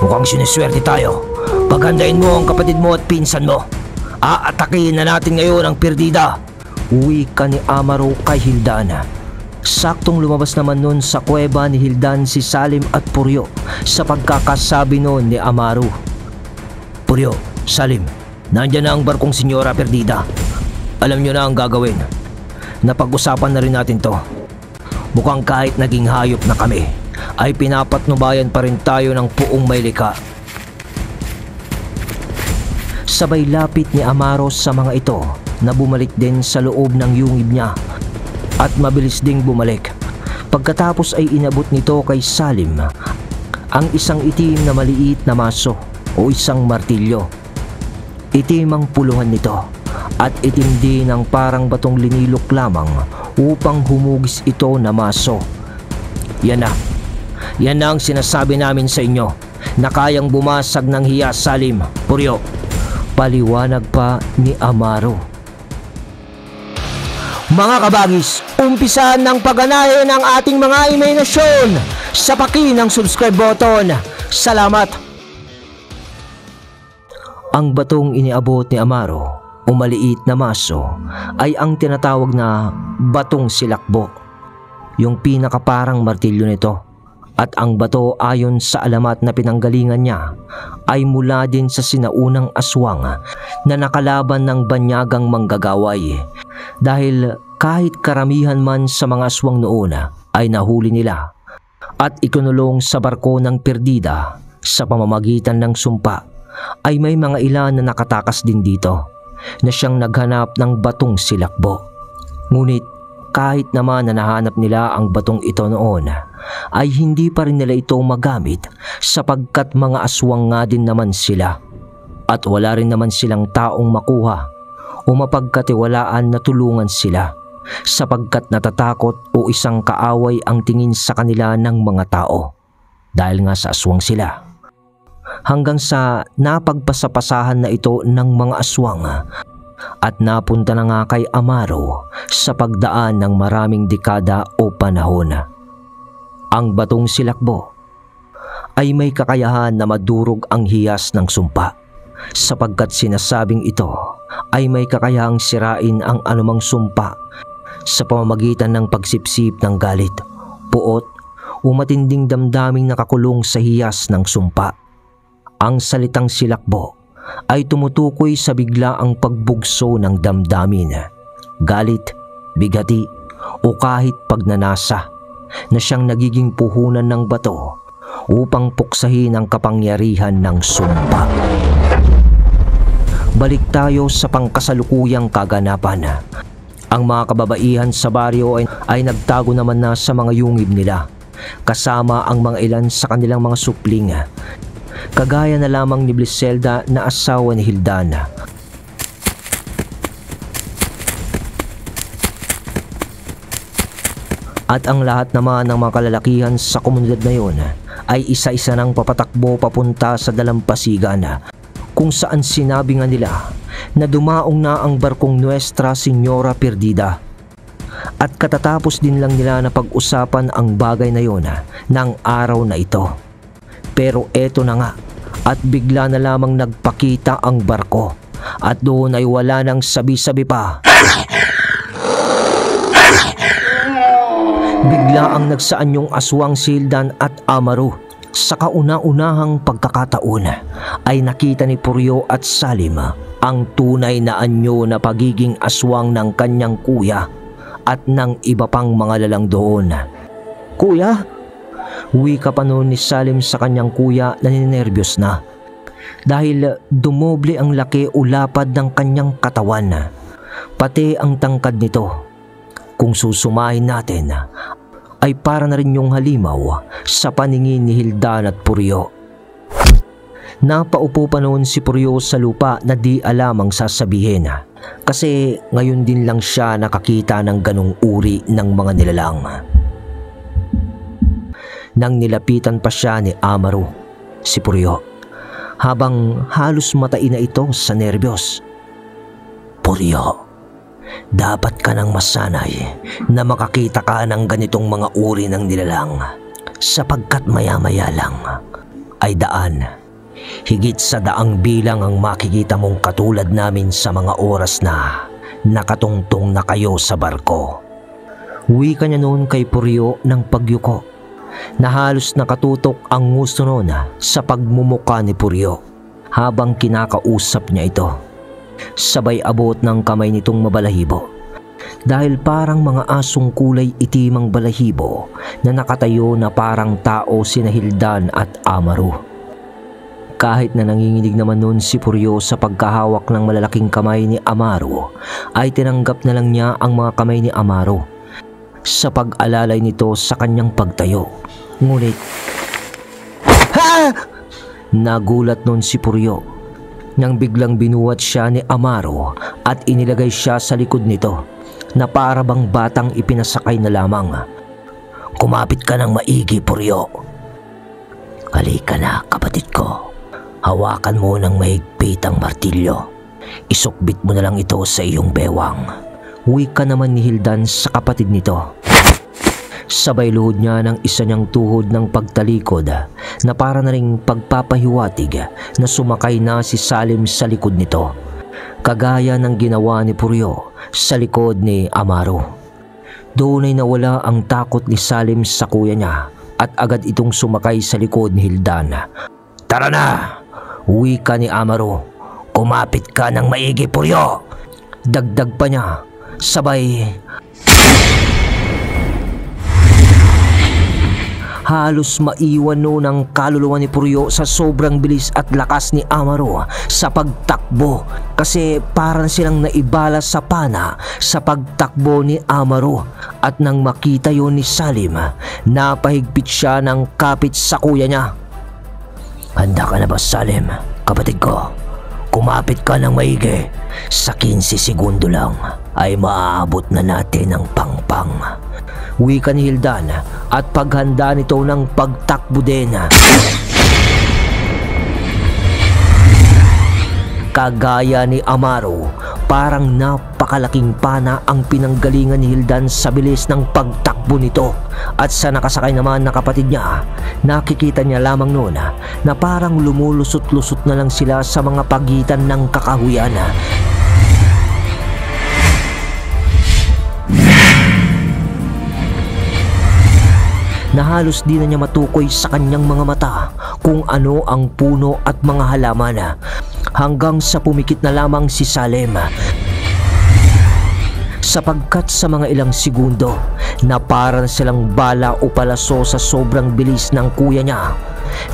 Mukhang siniswerte tayo. Pagandahin mo ang kapatid mo at pinsan mo. Aatakihin na natin ngayon ang Perdida. Uwi ka ni Amaro kay Hildan. Saktong lumabas naman nun sa kuweba ni Hildan si Salim at Puryo sa pagkakasabi nun ni Amaro. Puryo, Salim, nandyan na ang barkong Senyora Perdida. Alam nyo na ang gagawin. Napag-usapan na rin natin to. Mukhang kahit naging hayop na kami, ay pinapatnubayan pa rin tayo ng puong may lika. Sabay lapit ni Amaro sa mga ito na bumalik din sa loob ng yungib niya at mabilis ding bumalik. Pagkatapos ay inabot nito kay Salim ang isang itim na maliit na maso o isang martilyo. Itim ang puluhan nito at itim din ang parang batong linilok lamang upang humugis ito na maso. Yan na ang sinasabi namin sa inyo na kayang bumasag ng hiya, Salim, Puryo. Paliwanag pa ni Amaro. Mga kabagis, umpisahan ng pagganahin ng ating mga imahinasyon sa paki ng subscribe button. Salamat! Ang batong iniabot ni Amaro o maliit na maso ay ang tinatawag na batong silakbo, yung pinakaparang martilyo nito. At ang bato ayon sa alamat na pinanggalingan niya ay mula din sa sinaunang aswang na nakalaban ng banyagang manggagaway. Dahil kahit karamihan man sa mga aswang noon ay nahuli nila at ikinulong sa barko ng Perdida sa pamamagitan ng sumpa, ay may mga ilan na nakatakas din dito na siyang naghanap ng batong silakbo. Ngunit kahit naman na nahanap nila ang batong ito noon, ay hindi pa rin nila ito magamit sapagkat mga aswang nga din naman sila at wala rin naman silang taong makuha o mapagkatiwalaan na tulungan sila sapagkat natatakot o isang kaaway ang tingin sa kanila ng mga tao dahil nga sa aswang sila. Hanggang sa napagpasapasahan na ito ng mga aswang at napunta na nga kay Amaro sa pagdaan ng maraming dekada o panahon. Ang batong silakbo ay may kakayahan na madurog ang hiyas ng sumpa sapagkat sinasabing ito ay may kakayahang sirain ang anumang sumpa sa pamamagitan ng pagsipsip ng galit, puot o matinding damdaming nakakulong sa hiyas ng sumpa. Ang salitang silakbo ay tumutukoy sa biglaang pagbugso ng damdamin, galit, bigati o kahit pagnanasa na siyang nagiging puhunan ng bato upang puksahin ang kapangyarihan ng sumpa. Balik tayo sa pangkasalukuyang kaganapan. Ang mga kababaihan sa baryo ay nagtago naman na sa mga yungib nila, kasama ang mga ilan sa kanilang mga supling, kagaya na lamang ni Bliselda na asawa ni Hildan. At ang lahat naman ng mga kalalakihan sa komunidad na yon ay isa-isa nang papatakbo papunta sa dalampasigan, kung saan sinabi nga nila na dumaong na ang barkong Nuestra Senyora Perdida. At katatapos din lang nila na pag-usapan ang bagay na yon ng araw na ito. Pero eto na nga, at bigla na lamang nagpakita ang barko at doon ay wala nang sabi-sabi pa. Bigla ang nagsaan yung aswang si Hildan at Amaro. Sa kauna-unahang pagkakataon ay nakita ni Puryo at Salim ang tunay na anyo na pagiging aswang ng kanyang kuya at ng iba pang mga lalang doon. Kuya? Wika pa noon ni Salim sa kanyang kuya na ninerbiyos na dahil dumoble ang laki o lapad ng kanyang katawan, pati ang tangkad nito. Kung susumahin natin, ay para na rin yung halimaw sa paningin ni Hildan at Puryo. Napaupo pa noon si Puryo sa lupa na di alam ang sasabihin kasi ngayon din lang siya nakakita ng ganong uri ng mga nilalang. Nang nilapitan pa siya ni Amaro, si Puryo, habang halos matain na ito sa nerbiyos. Puryo, dapat ka nang masanay na makakita ka ng ganitong mga uri ng nilalang, sapagkat maya-maya lang ay daan. Higit sa daang bilang ang makikita mong katulad namin sa mga oras na nakatungtong na kayo sa barko. Wika niya noon kay Puryo ng pagyuko, na halos nakatutok ang ngusto noon sa pagmumuka ni Puryo habang kinakausap niya ito. Sabay abot ng kamay nitong mabalahibo, dahil parang mga asong kulay itimang balahibo na nakatayo na parang tao sina Hildan at Amaru. Kahit na nanginginig naman noon si Puryo sa pagkahawak ng malalaking kamay ni Amaru, ay tinanggap na lang niya ang mga kamay ni Amaru sa pag-alalay nito sa kanyang pagtayo. Ngunit, ha! Nagulat noon si Puryo nang biglang binuhat siya ni Amaru at inilagay siya sa likod nito na para bang batang ipinasakay na lamang. Kumapit ka ng maigi, Puryo. Halika na, kapatid ko. Hawakan mo ng mahigpit ang martilyo. Isukbit mo na lang ito sa iyong bewang. Wika naman ni Hildan sa kapatid nito. Sabay luhod niya ng isa niyang tuhod ng pagtalikod na para na ring pagpapahiwatig na sumakay na si Salim sa likod nito, kagaya ng ginawa ni Puryo sa likod ni Amaru. Doon ay nawala ang takot ni Salim sa kuya niya at agad itong sumakay sa likod ni Hildan. Tara na! Wika ni Amaru. Kumapit ka ng maigi, Puryo! Dagdag pa niya, sabay halos maiwan noon ang kaluluwa ni Puryo sa sobrang bilis at lakas ni Amaru sa pagtakbo, kasi parang silang naibala sa pana sa pagtakbo ni Amaru. At nang makita yon ni Salim, napahigpit siya ng kapit sa kuya niya. Handa ka na ba, Salim? Kapatid ko, kumapit ka ng maigi. Sa 15 segundo lang ay maaabot na natin ang pangpang. Wika ni Hildan at paghanda nito ng pagtakbo din. Kagaya ni Amaru, parang napakalaking pana ang pinanggalingan ni Hildan sa bilis ng pagtakbo nito. At sa nakasakay naman na kapatid niya, nakikita niya lamang noon na parang lumulusot-lusot na lang sila sa mga pagitan ng kakahuyan. Na halos di na niya matukoy sa kanyang mga mata kung ano ang puno at mga halaman, hanggang sa pumikit na lamang si Salim. Sapagkat sa mga ilang segundo na parang silang bala o palaso sa sobrang bilis ng kuya niya,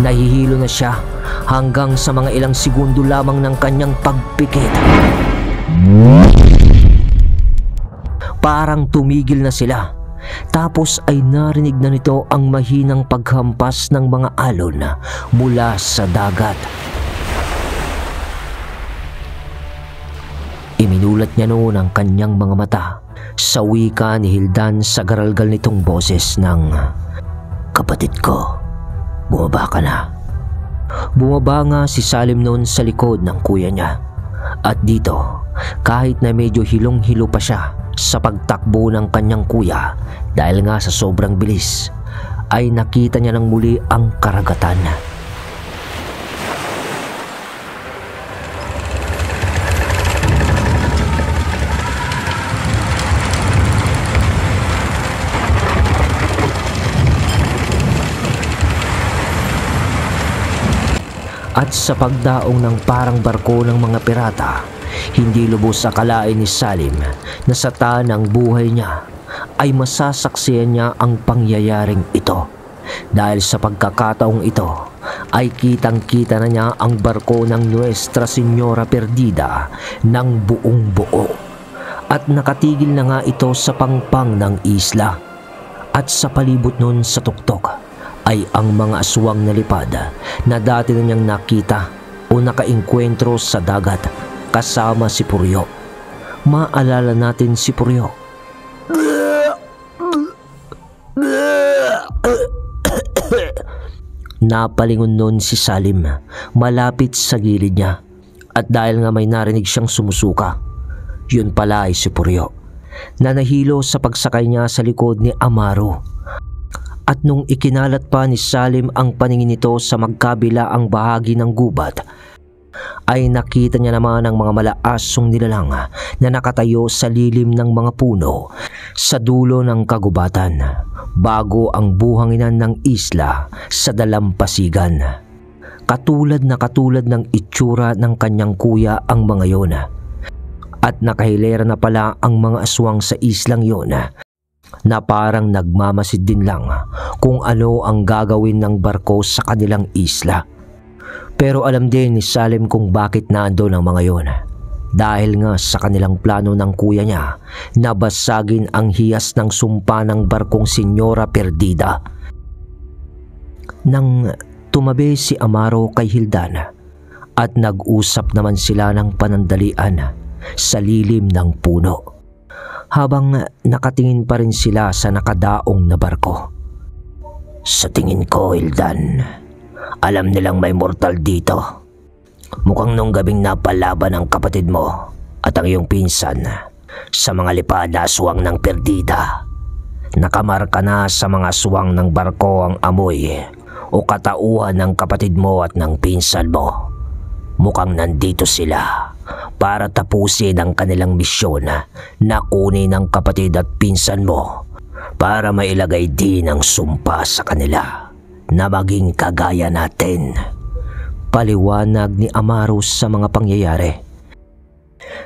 nahihilo na siya hanggang sa mga ilang segundo lamang ng kanyang pagpikit. Parang tumigil na sila. Tapos ay narinig na nito ang mahinang paghampas ng mga alon mula sa dagat. Iminulat niya noon ang kanyang mga mata sa wika ni Hildan sa garalgal nitong boses ng, kapatid ko, bumaba ka na. Bumaba nga si Salim noon sa likod ng kuya niya. At dito, kahit na medyo hilong-hilo pa siya sa pagtakbo ng kanyang kuya dahil nga sa sobrang bilis, ay nakita niya ng muli ang karagatan. At sa pagdaong ng parang barko ng mga pirata, hindi lubos akalain ni Salim na sa tanang buhay niya ay masasaksiyan niya ang pangyayaring ito. Dahil sa pagkakataong ito ay kitang-kita na niya ang barko ng Nuestra Señora Perdida ng buong buo. At nakatigil na nga ito sa pangpang ng isla. At sa palibot nun sa tuktok ay ang mga aswang na lipad na dati na niyang nakita o nakainkwentro sa dagat kasama si Puryo. Maalala natin si Puryo. Napalingon noon si Salim malapit sa gilid niya, at dahil nga may narinig siyang sumusuka, Yun pala ay si Puryo, na nahilo sa pagsakay niya sa likod ni Amaro. At nung ikinalat pa ni Salim ang paningin nito sa magkabilaang bahagi ng gubat, ay nakita niya naman ang mga malaasong nilalang na nakatayo sa lilim ng mga puno sa dulo ng kagubatan, bago ang buhanginan ng isla sa dalampasigan. Katulad ng itsura ng kanyang kuya ang mga yon, at nakahilera na pala ang mga aswang sa islang yon, na parang nagmamasid din lang kung ano ang gagawin ng barko sa kanilang isla. Pero alam din ni Salim kung bakit nandoon ang mga yon, dahil nga sa kanilang plano ng kuya niya na basagin ang hiyas ng sumpa ng barkong Senyora Perdida. Nang tumabi si Amaro kay Hildan at nag-usap naman sila ng panandalian sa lilim ng puno, habang nakatingin pa rin sila sa nakadaong na barko. Sa tingin ko, Hildan, alam nilang may mortal dito. Mukhang nung gabing napalaban ang kapatid mo at ang iyong pinsan sa mga lipad na aswang ng Perdida. Nakamarka na sa mga aswang ng barko ang amoy o katauhan ng kapatid mo at ng pinsan mo. Mukhang nandito sila para tapusin ang kanilang misyon na kunin ang kapatid at pinsan mo para mailagay din ang sumpa sa kanila na maging kagaya natin. Paliwanag ni Amaro sa mga pangyayari.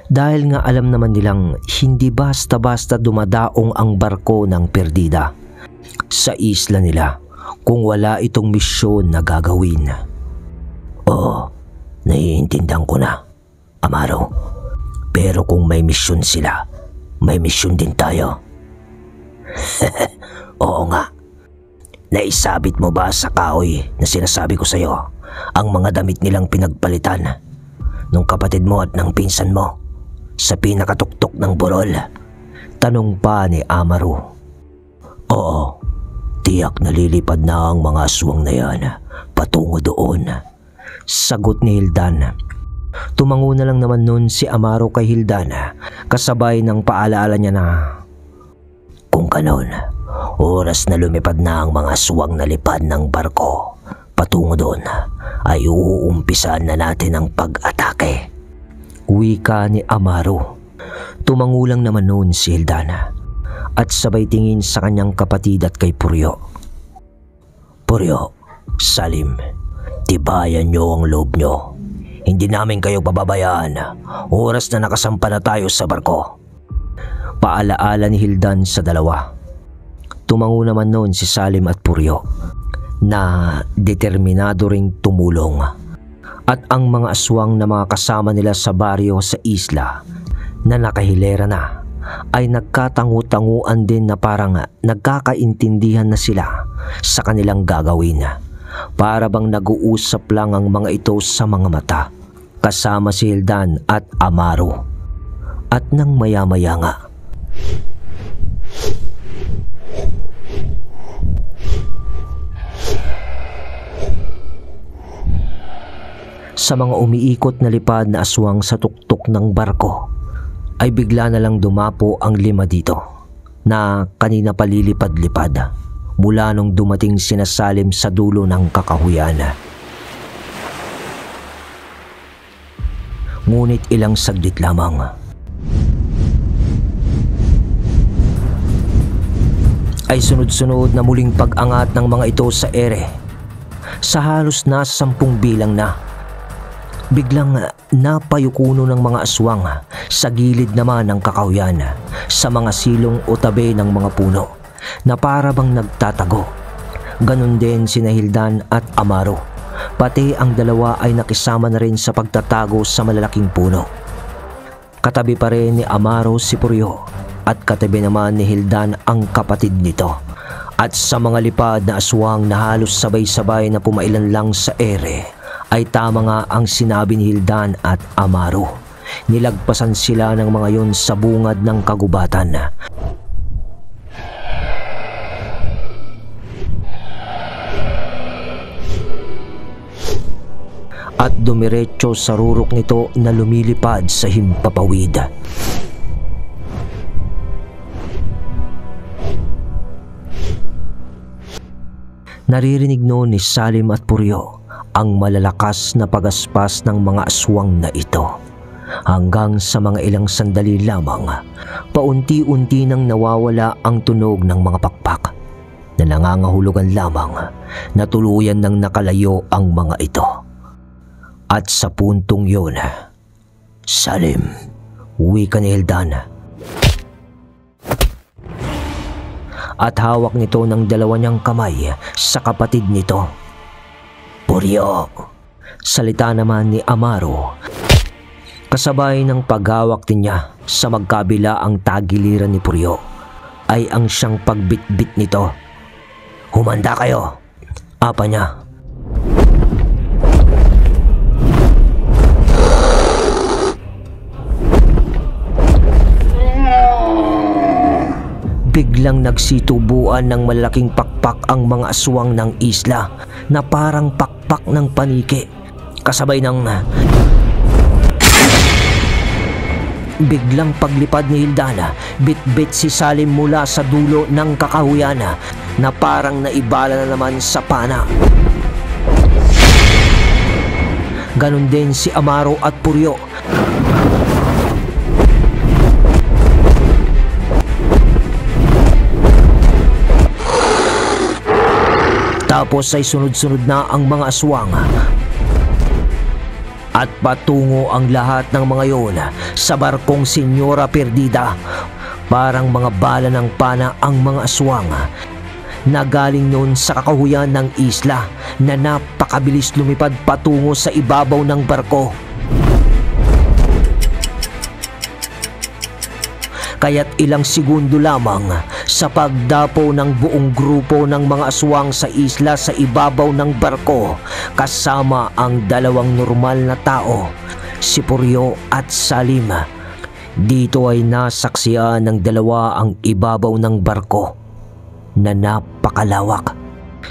Dahil nga alam naman nilang hindi basta-basta dumadaong ang barko ng Perdida sa isla nila kung wala itong misyon na gagawin. Oo, naiintindihan ko na, Amaro. Pero kung may misyon sila, may misyon din tayo. Oo nga. Naisabit mo ba sa kahoy na sinasabi ko sa'yo ang mga damit nilang pinagpalitan nung kapatid mo at ng pinsan mo sa pinakatuktok ng burol? Tanong pa ni Amaro. Oo, tiyak nalilipad na ang mga aswang na yan patungo doon, sagot ni Hildan. Tumango na lang naman nun si Amaro kay Hildan, kasabay ng paalaala niya na kung kanon, oras na lumipad na ang mga aswang na lipad ng barko patungo doon, ay uumpisan na natin ang pag-atake, wika ni Amaro. Tumango lang naman noon si Hildan at sabay tingin sa kanyang kapatid at kay Puryo. Puryo, Salim, tibayan niyo ang loob niyo. Hindi namin kayo pababayaan. Oras na nakasampa na tayo sa barko. Paalaala ni Hildan sa dalawa. Tumango naman noon si Salim at Puryo na determinado ring tumulong. At ang mga aswang na mga kasama nila sa baryo sa isla na nakahilera na ay nagkatangu-tanguan din na parang nagkakaintindihan na sila sa kanilang gagawin. Para bang nag-uusap lang ang mga ito sa mga mata, kasama si Hildan at Amaro. At nang maya-maya nga, sa mga umiikot na lipad na aswang sa tuktok ng barko, ay bigla na lang dumapo ang 5 dito na kanina palilipad-lipad mula nung dumating sina Salim sa dulo ng kakahuyan. Ngunit ilang saglit lamang, ay sunod-sunod na muling pag-angat ng mga ito sa ere. Sa halos nasa 10 bilang na, biglang napayukuno ng mga aswang sa gilid naman ng kakahuyan sa mga silong o tabi ng mga puno na para bang nagtatago. Ganon din sina Hildan at Amaro, pati ang dalawa ay nakisama na rin sa pagtatago sa malalaking puno. Katabi pa rin ni Amaro si Puryo at katabi naman ni Hildan ang kapatid nito. At sa mga lipad na aswang na halos sabay-sabay na pumailan lang sa ere, ay tama nga ang sinabi ni Hildan at Amaro. Nilagpasan sila ng mga yon sa bungad ng kagubatan. At dumiretso sa rurok nito na lumilipad sa himpapawid. Naririnig noon ni Salim at Puryo ang malalakas na pagaspas ng mga aswang na ito. Hanggang sa mga ilang sandali lamang, paunti-unti nang nawawala ang tunog ng mga pakpak na nangangahulugan lamang na tuluyan nang nakalayo ang mga ito. At sa puntong yun, Salim, wika ni Hildan. At hawak nito ng dalawa niyang kamay sa kapatid nito. Puryo, salita naman ni Amaro. Kasabay ng paghawak din niya sa magkabila ang tagiliran ni Puryo ay ang siyang pagbitbit nito. Humanda kayo, apa niya. Biglang nagsitubuan ng malaking pakpak ang mga aswang ng isla na parang pakpak ng paniki. Kasabay ng biglang paglipad ni Hildana, bit-bit si Salim mula sa dulo ng kakahuyan na parang naibala na naman sa pana. Ganon din si Amaro at Puryo. Tapos ay sunod-sunod na ang mga aswang. At patungo ang lahat ng mga yon sa barkong Senyora Perdida. Parang mga bala ng pana ang mga aswang na galing noon sa kakahuyan ng isla na napakabilis lumipad patungo sa ibabaw ng barko. Kaya't ilang segundo lamang sa pagdapo ng buong grupo ng mga aswang sa isla sa ibabaw ng barko kasama ang dalawang normal na tao, si Puryo at Salim. Dito ay nasaksiyan ng dalawa ang ibabaw ng barko na napakalawak.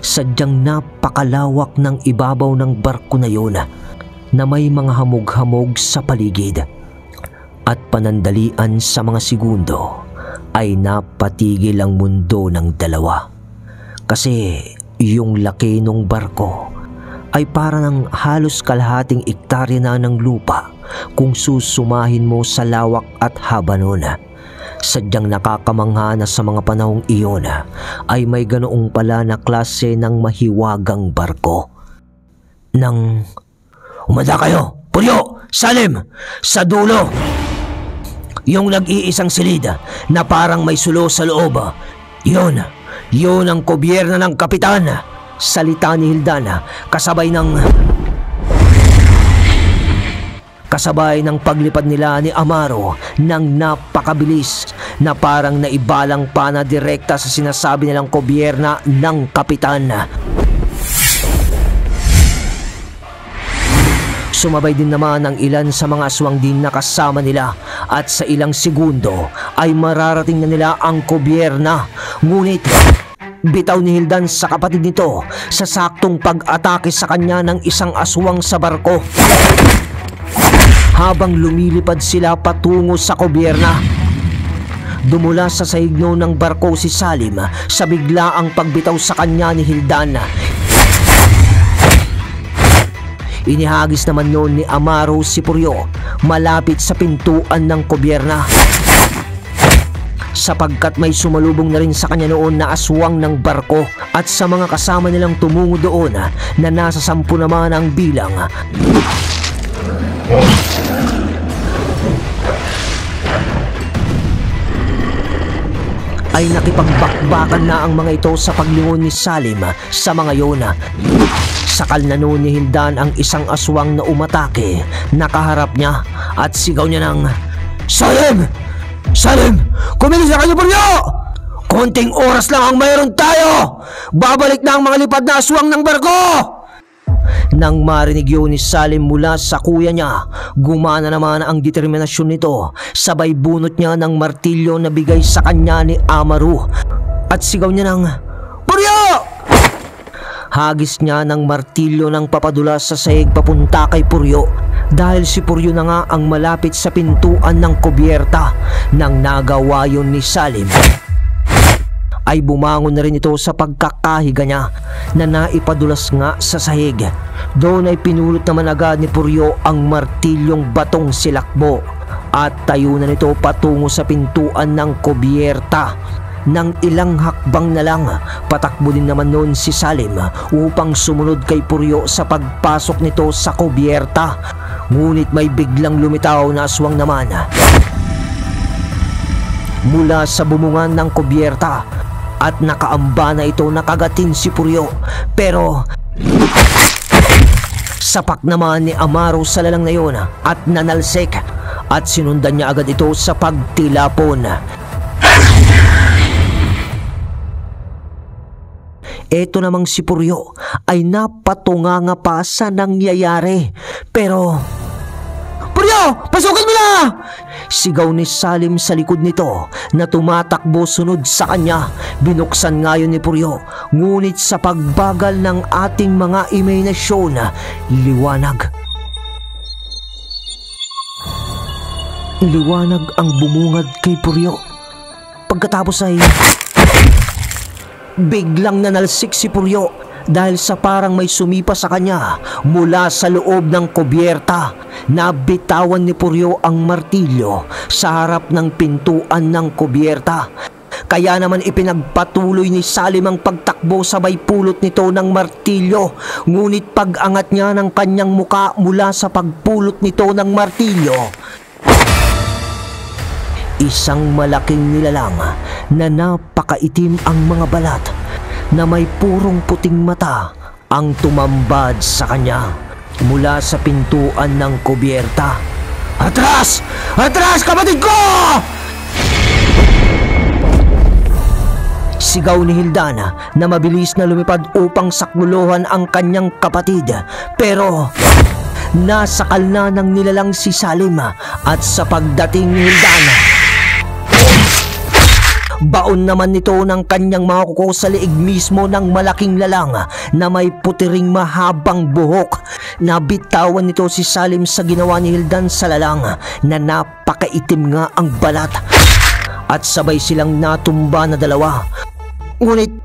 Sadyang napakalawak ng ibabaw ng barko na yun na may mga hamog-hamog sa paligid. At panandalian sa mga segundo ay napatigil ang mundo ng dalawa. Kasi yung laki ng barko ay para ng halos kalahating ektarya na ng lupa kung susumahin mo sa lawak at haba nun. Sadyang nakakamangha na sa mga panahong iyon ay may ganoong pala na klase ng mahiwagang barko. Nang umanda kayo, Puryo, Salim, sa dulo! Yung nag-iisang silid na parang may sulo sa loob. Yun ang kubyerna ng kapitan. Salita ni Hildana kasabay ng paglipad nila ni Amaro ng napakabilis na parang naibalang pana direkta sa sinasabi nilang kubyerna ng kapitan. Sumabay din naman ang ilan sa mga aswang din na kasama nila at sa ilang segundo ay mararating na nila ang kubyerna. Ngunit bitaw ni Hildan sa kapatid nito sa saktong pag-atake sa kanya ng isang aswang sa barko. Habang lumilipad sila patungo sa kubyerna, dumula sa sahigno ng barko si Salim sa biglaang pagbitaw sa kanya ni Hildan. Inihagis naman noon ni Amaro si Puryo malapit sa pintuan ng kubyerna, sapagkat may sumalubong na rin sa kanya noon na aswang ng barko at sa mga kasama nilang tumungo doon na nasa 10 naman ang bilang. Ay nakipagbakbakan na ang mga ito sa paglingon ni Salim sa mga yon. Sakal na noon ni Hildan ang isang aswang na umatake. Nakaharap niya at sigaw niya ng, Salim! Salim! Kumilos na kayo, Puryo! Konting oras lang ang mayroon tayo! Babalik na ang mga lipad na aswang ng barko! Nang marinig yun ni Salim mula sa kuya niya, gumana naman ang determinasyon nito. Sabay bunot niya ng martilyo na bigay sa kanya ni Amaro at sigaw niya ng, Puryo! Hagis niya ng martilyo ng papadulas sa sahig papunta kay Puryo dahil si Puryo na nga ang malapit sa pintuan ng kubyerta. Nang nagawa yun ni Salim ay bumangon na rin ito sa pagkakahiga niya na naipadulas nga sa sahig. Doon ay pinulot naman agad ni Puryo ang martilyong batong silakbo at tayo na nito patungo sa pintuan ng kubyerta. Nang ilang hakbang na lang, patakbo din naman noon si Salim upang sumunod kay Puryo sa pagpasok nito sa kubyerta. Ngunit may biglang lumitaw na aswang naman mula sa bumungan ng kubyerta at nakaamba na ito nakagatin si Puryo. Pero sapak naman ni Amaro sa lalang na yun at nanalsik at sinundan niya agad ito sa pagtilapon. Eto namang si Puryo ay napatunganga pa sa nangyayari. Pero, "Puryo! Pasukin mo na!" sigaw ni Salim sa likod nito na tumatakbo sunod sa kanya. Binuksan nga yun ni Puryo, ngunit sa pagbagal ng ating mga imahinasyon, liwanag ang bumungad kay Puryo. Pagkatapos ay biglang nanalsik si Puryo dahil sa parang may sumipa sa kanya mula sa loob ng kubyerta. Nabitawan ni Puryo ang martilyo sa harap ng pintuan ng kubyerta. Kaya naman ipinagpatuloy ni Salim ang pagtakbo sabay pulot nito ng martilyo. Ngunit pag-angat niya ng kanyang muka mula sa pagpulot nito ng martilyo, isang malaking nilalang na napakaitim ang mga balat na may purong puting mata ang tumambad sa kanya mula sa pintuan ng kubyerta. "Atras! Atras, kapatid ko!" sigaw ni Hildana na mabilis na lumipad upang sakluluhan ang kanyang kapatid. Pero nasakal na ng nilalang si Salim at sa pagdating ni Hildana, baon naman nito ng kanyang mga kuko sa liig mismo ng malaking lalang na may putiring mahabang buhok. Nabitawan nito si Salim sa ginawa ni Hildan sa lalang na napakaitim nga ang balat at sabay silang natumba na dalawa. Ngunit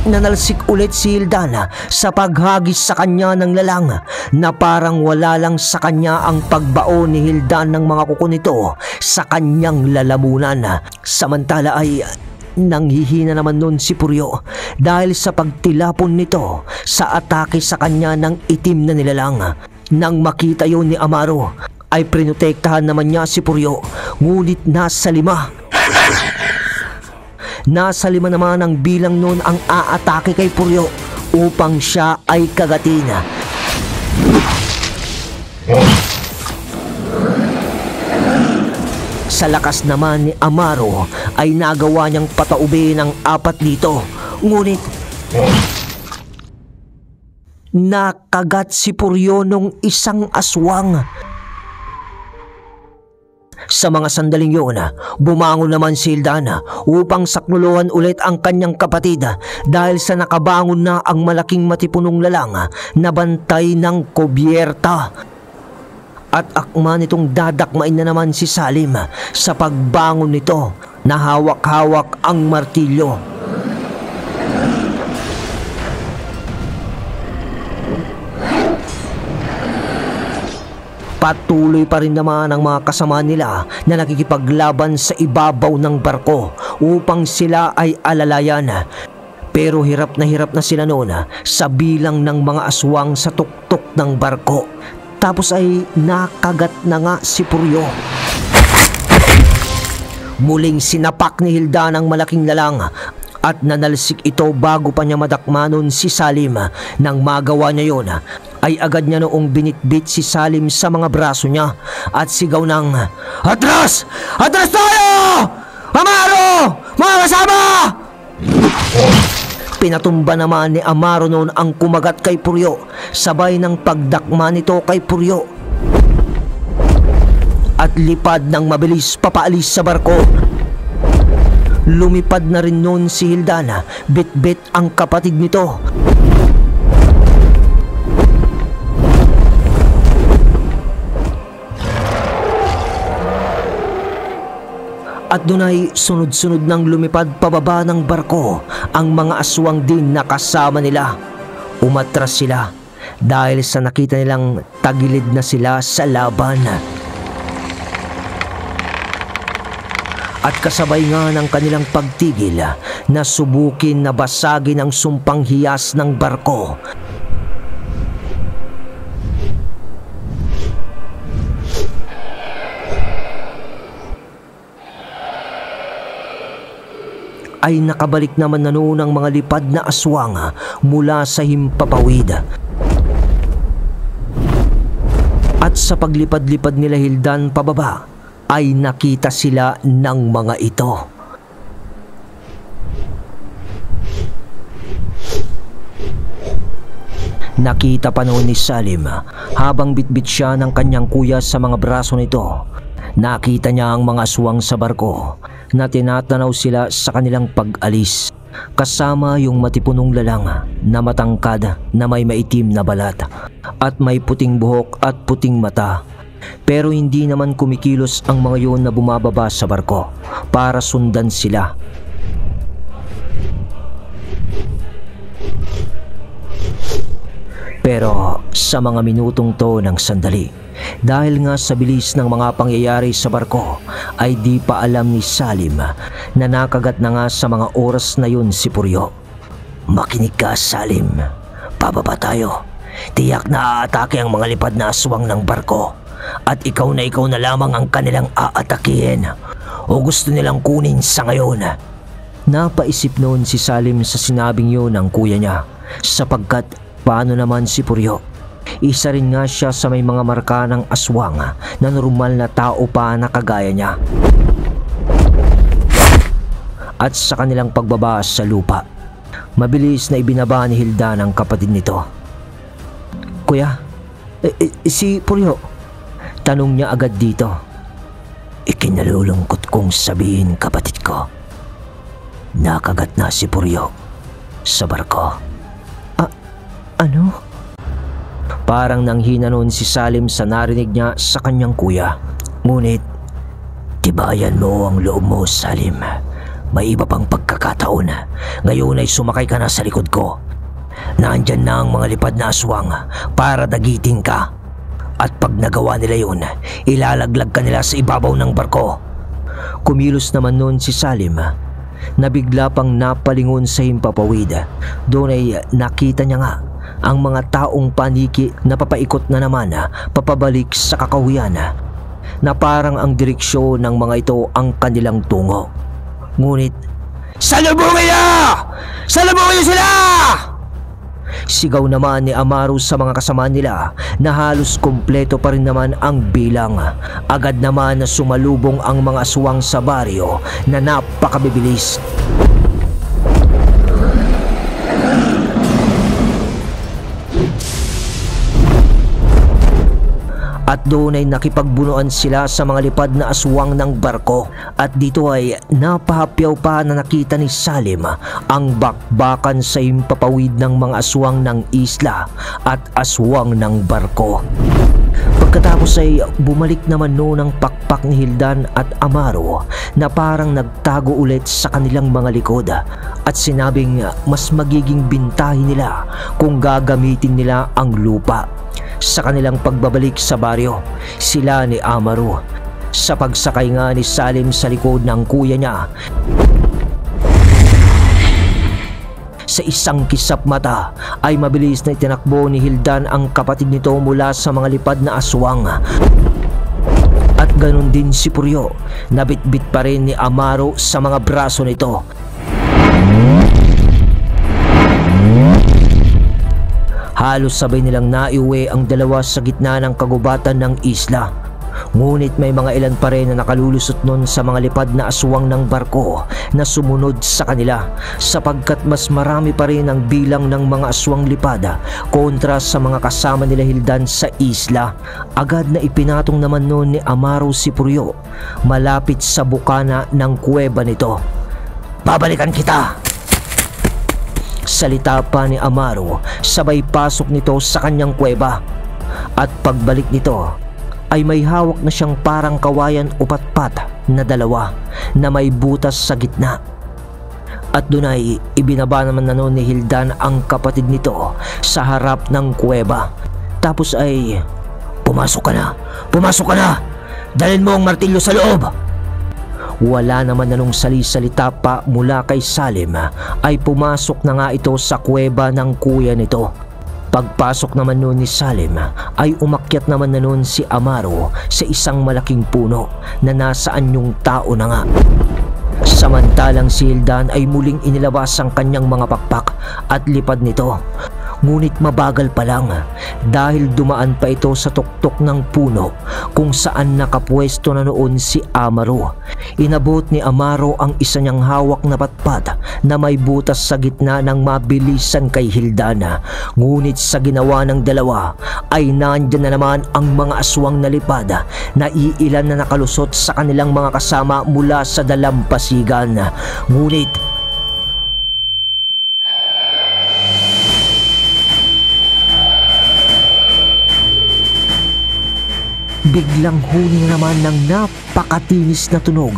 nanalsik ulit si Hildana sa paghagis sa kanya ng lalang na parang wala lang sa kanya ang pagbaon ni Hildan ng mga kuko nito sa kanyang lalamunan. Samantala ay nanghihina naman nun si Puryo dahil sa pagtilapon nito sa atake sa kanya ng itim na nilalang. Nang makita yun ni Amaro ay prinotektahan naman niya si Puryo, ngunit nasa lima naman ang bilang noon ang aatake kay Puryo upang siya ay kagatin. Sa lakas naman ni Amaro ay nagawa niyang pataubin ang 4 dito. Ngunit nakagat si Puryo nung isang aswang. Sa mga sandaling yun, bumangon naman si Hildana upang sakluluhan ulit ang kanyang kapatid dahil sa nakabangon na ang malaking matipunong lalang na bantay ng kubyerta. At akma nitong dadakmain na naman si Salim sa pagbangon nito na hawak-hawak ang martilyo. Patuloy pa rin naman ang mga kasama nila na nakikipaglaban sa ibabaw ng barko upang sila ay alalayan. Pero hirap na sila noon sa bilang ng mga aswang sa tuktok ng barko. Tapos ay nakagat na nga si Puryo. Muling sinapak ni Hilda ng malaking lalang at nanalsik ito bago pa niya madakma nun si Salim. Nang magawa niya yon, ay agad niya noong binitbit si Salim sa mga braso niya at sigaw ng, "Atras! Atras tayo! Amaro! Mga kasama!" Pinatumba naman ni Amaro noon ang kumagat kay Puryo, sabay ng pagdakma nito kay Puryo. At lipad ng mabilis papaalis sa barko. Lumipad na rin noon si Hildana, bit-bit ang kapatid nito. At doon ay sunod-sunod nang lumipad pababa ng barko ang mga aswang din na kasama nila. Umatras sila dahil sa nakita nilang tagilid na sila sa laban. At kasabay nga ng kanilang pagtigil na subukin na basagin ang sumpang hiyas ng barko, ay nakabalik naman na noon ang mga lipad na aswang mula sa himpapawid. At sa paglipad-lipad nila Hildan pababa, ay nakita sila ng mga ito. Nakita pa noon ni Salim habang bitbit siya ng kanyang kuya sa mga braso nito. Nakita niya ang mga aswang sa barko na tinatanaw sila sa kanilang pag-alis, kasama yung matipunong lalang na matangkad na may maitim na balat at may puting buhok at puting mata. Pero hindi naman kumikilos ang mga yun na bumababa sa barko para sundan sila. Pero sa mga minutong to ng sandali, dahil nga sa bilis ng mga pangyayari sa barko, ay di pa alam ni Salim na nakagat na nga sa mga oras na yun si Puryo. Makinig ka, Salim. Pababa tayo. Tiyak na aatake ang mga lipad na aswang ng barko. At ikaw na lamang ang kanilang aatakihin. O gusto nilang kunin sa ngayon? Napaisip noon si Salim sa sinabing yun ng kuya niya, sapagkat paano naman si Puryo? Isa rin nga siya sa may mga marka ng aswang na normal na tao pa na kagaya niya. At sa kanilang pagbaba sa lupa, mabilis na ibinaba ni Hilda ng kapatid nito. Kuya, si Puryo? Tanong niya agad dito. Ikinalulungkot kong sabihin, kapatid ko, nakagat na si Puryo sa barko. Ano? Parang nanghina noon si Salim sa narinig niya sa kanyang kuya. Ngunit, tibayan mo ang loob mo, Salim. May iba pang pagkakataon. Ngayon ay sumakay ka na sa likod ko. Nandyan na ang mga lipad na aswang para dagitin ka. At pag nagawa nila yun, ilalaglag ka nila sa ibabaw ng barko. Kumilos naman noon si Salim na bigla pang napalingon sa himpapawid. Doon ay nakita niya nga ang mga taong paniki na papaikot na naman papabalik sa kakahuyan, na parang ang direksyon ng mga ito ang kanilang tungo. Ngunit, salubungin niyo! Salubungin niyo sila! Sigaw naman ni Amaru sa mga kasama nila na halos kumpleto pa rin naman ang bilang. Agad naman na sumalubong ang mga aswang sa baryo na napakabibilis. At doon ay nakipagbunuan sila sa mga lipad na aswang ng barko. At dito ay napahapyaw pa na nakita ni Salim ang bakbakan sa himpapawid ng mga aswang ng isla at aswang ng barko. Pagkatapos ay bumalik naman noon ang pakpak ni Hildan at Amaro na parang nagtago ulit sa kanilang mga likod at sinabing mas magiging bintahin nila kung gagamitin nila ang lupa. Sa kanilang pagbabalik sa baryo, sila ni Amaru, sa pagsakay nga ni Salim sa likod ng kuya niya, sa isang kisap mata ay mabilis na itinakbo ni Hildan ang kapatid nito mula sa mga lipad na aswang. At ganun din si Puryo, nabitbit pa rin ni Amaro sa mga braso nito. Halos sabay nilang naiuwi ang dalawa sa gitna ng kagubatan ng isla. Ngunit may mga ilan pa rin na nakalulusot nun sa mga lipad na aswang ng barko na sumunod sa kanila, sapagkat mas marami pa rin ang bilang ng mga aswang lipad kontra sa mga kasama nila Hildan sa isla. Agad na ipinatong naman nun ni Amaro si Puryo malapit sa bukana ng kuweba nito. Babalikan kita! Salita pa ni Amaro sabay pasok nito sa kanyang kuweba. At pagbalik nito ay may hawak na siyang parang kawayan o patpat na dalawa na may butas sa gitna. At doon ay ibinaba naman na noon ni Hildan ang kapatid nito sa harap ng kuweba. Tapos ay, "Pumasok ka na! Pumasok ka na! Dalhin mo ang martilyo sa loob!" Wala naman na nung salisalita pa mula kay Salim ay pumasok na nga ito sa kuweba ng kuya nito. Pagpasok naman noon ni Salim ay umakyat naman na noon si Amaro sa isang malaking puno na nasaan yung tao na nga. Samantalang si Hildan ay muling inilabas ang kanyang mga pakpak at lipad nito. Ngunit mabagal pa lang dahil dumaan pa ito sa tuktok ng puno kung saan nakapwesto na noon si Amaro. Inabot ni Amaro ang isa niyang hawak na patpat na may butas sa gitna ng mabilisan kay Hildan. Ngunit sa ginawa ng dalawa ay nandyan na naman ang mga aswang na lipad na iilan na nakalusot sa kanilang mga kasama mula sa dalampasigan. Ngunit biglang huni naman ng napakatinis na tunog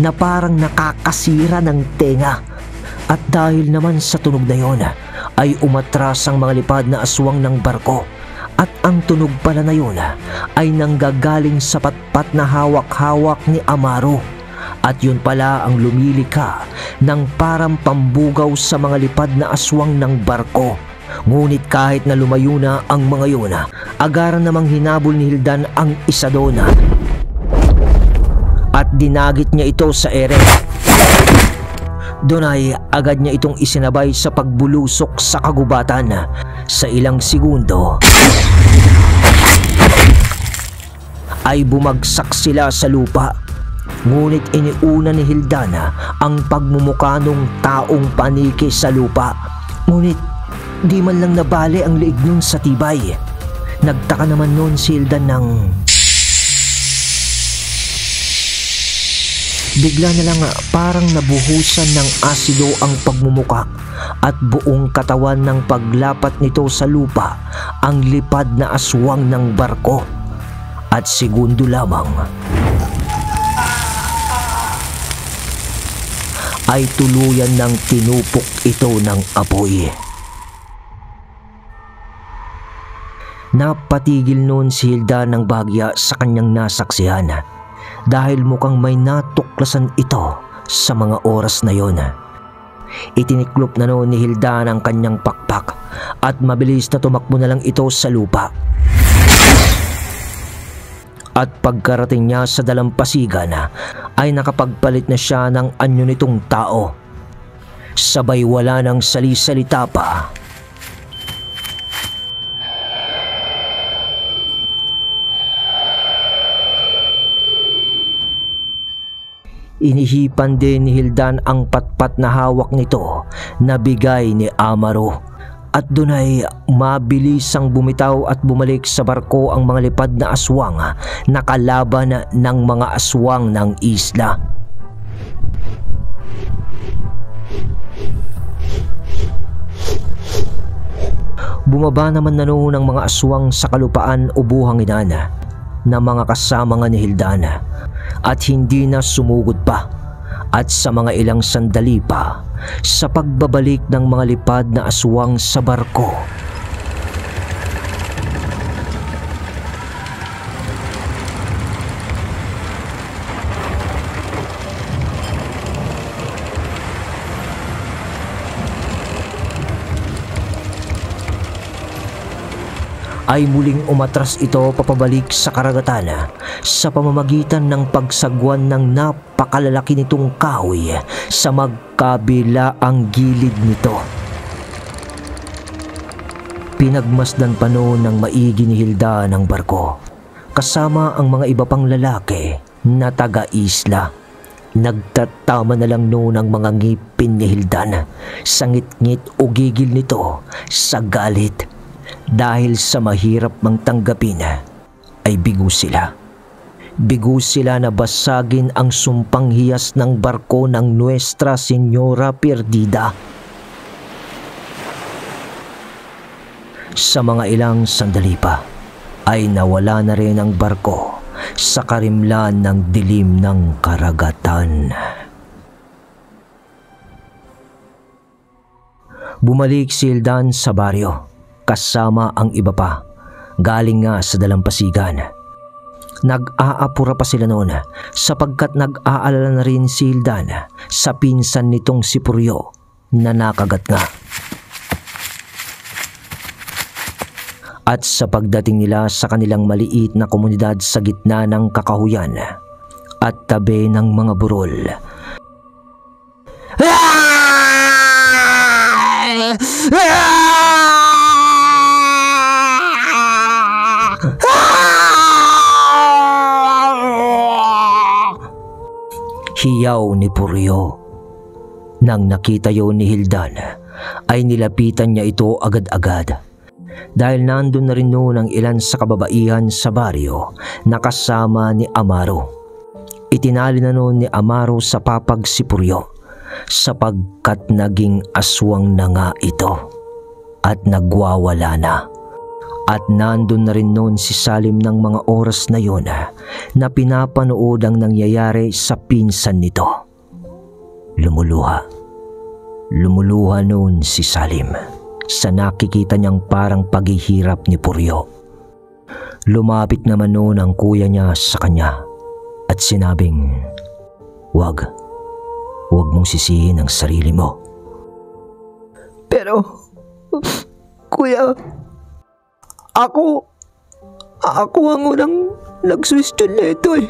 na parang nakakasira ng tenga. At dahil naman sa tunog na yon ay umatras ang mga lipad na aswang ng barko. At ang tunog pala na yun ay nanggagaling sa patpat na hawak-hawak ni Amaro. At yun pala ang lumilika ng parang pambugaw sa mga lipad na aswang ng barko. Ngunit kahit na lumayo na ang mga yun, agaran namang hinabol ni Hildan ang isa doon at dinagit niya ito sa ere. Doon ay agad niya itong isinabay sa pagbulusok sa kagubatan. Sa ilang segundo ay bumagsak sila sa lupa. Ngunit iniuna ni Hildan ang pagmumukha ng taong paniki sa lupa. Ngunit di man lang nabali ang liig nun sa tibay. Nagtaka naman noon si Hildan ng bigla na lang parang nabuhusan ng asido ang pagmumuka at buong katawan ng paglapat nito sa lupa ang lipad na aswang ng barko. At segundo lamang ay tuluyan ng tinupok ito ng apoy. Napatigil noon si Hildan ng bahagya sa kanyang nasaksihan dahil mukhang may natuklasan ito sa mga oras na yon. Itiniklop na noon ni Hildan ang kanyang pakpak at mabilis na tumakbo na lang ito sa lupa. At pagkarating niya sa dalampasigan ay nakapagpalit na siya ng anyo nitong tao. Sabay wala ng salisalita pa inihipan din ni Hildan ang patpat na hawak nito na bigay ni Amaro. At doon ay mabilisang bumitaw at bumalik sa barko ang mga lipad na aswang na kalaban ng mga aswang ng isla. Bumaba naman na noon ang mga aswang sa kalupaan o buhangin na mga kasama nga ni Hildan at hindi na sumugod pa. At sa mga ilang sandali pa sa pagbabalik ng mga lipad na aswang sa barko ay muling umatras ito papabalik sa karagatan sa pamamagitan ng pagsagwan ng napakalalaki nitong kahoy sa magkabilaang gilid nito. Pinagmasdan pa noon ng maigi ni Hilda ng barko kasama ang mga iba pang lalaki na taga-isla. Nagtatama na lang noon ang mga ngipin ni Hildan sa ngit-ngit o gigil nito sa galit. Dahil sa mahirap mang tanggapin ay bigo sila. Bigo sila na basagin ang sumpang hiyas ng barko ng Nuestra Señora Perdida. Sa mga ilang sandali pa ay nawala na rin ang barko sa karimlan ng dilim ng karagatan. Bumalik si Hildan sa baryo kasama ang iba pa, galing nga sa dalampasigan. Nag-aapura pa sila noon sapagkat nag-aalala na rin si Hildan sa pinsan nitong si Puryo na nakagat nga. At sa pagdating nila sa kanilang maliit na komunidad sa gitna ng kakahuyan at tabi ng mga burol, hiyaw ni Puryo. Nang nakita yun ni Hildan, ay nilapitan niya ito agad-agad. Dahil nandun na rin noon ang ilan sa kababaihan sa baryo na kasama ni Amaro. Itinali na noon ni Amaro sa papag si Puryo sapagkat naging aswang na nga ito at nagwawala na. At nandun na rin noon si Salim ng mga oras na yun na pinapanood ang nangyayari sa pinsan nito. Lumuluha noon si Salim sa nakikita niyang parang paghihirap ni Puryo. Lumapit naman noon ang kuya niya sa kanya at sinabing, Huwag mong sisihin ang sarili mo. Pero, kuya, ako ang unang nag-question na ito eh.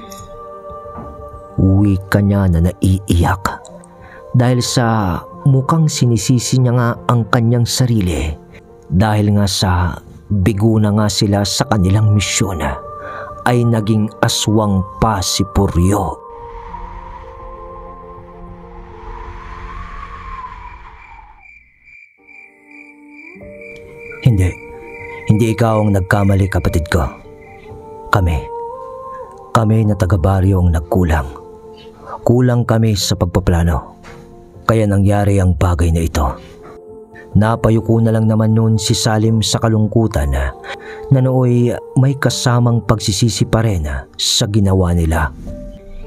Uwi ka niya na naiiyak dahil sa mukhang sinisisi niya nga ang kanyang sarili dahil nga sa bigo na nga sila sa kanilang misyon ay naging aswang pa si Puryo. Hindi ikaw ang nagkamali, kapatid ko. Kami na taga-baryo ang nagkulang. Kulang kami sa pagpaplano. Kaya nangyari ang bagay na ito. Napayuko na lang naman noon si Salim sa kalungkutan na nooy may kasamang pagsisisi pa rin sa ginawa nila.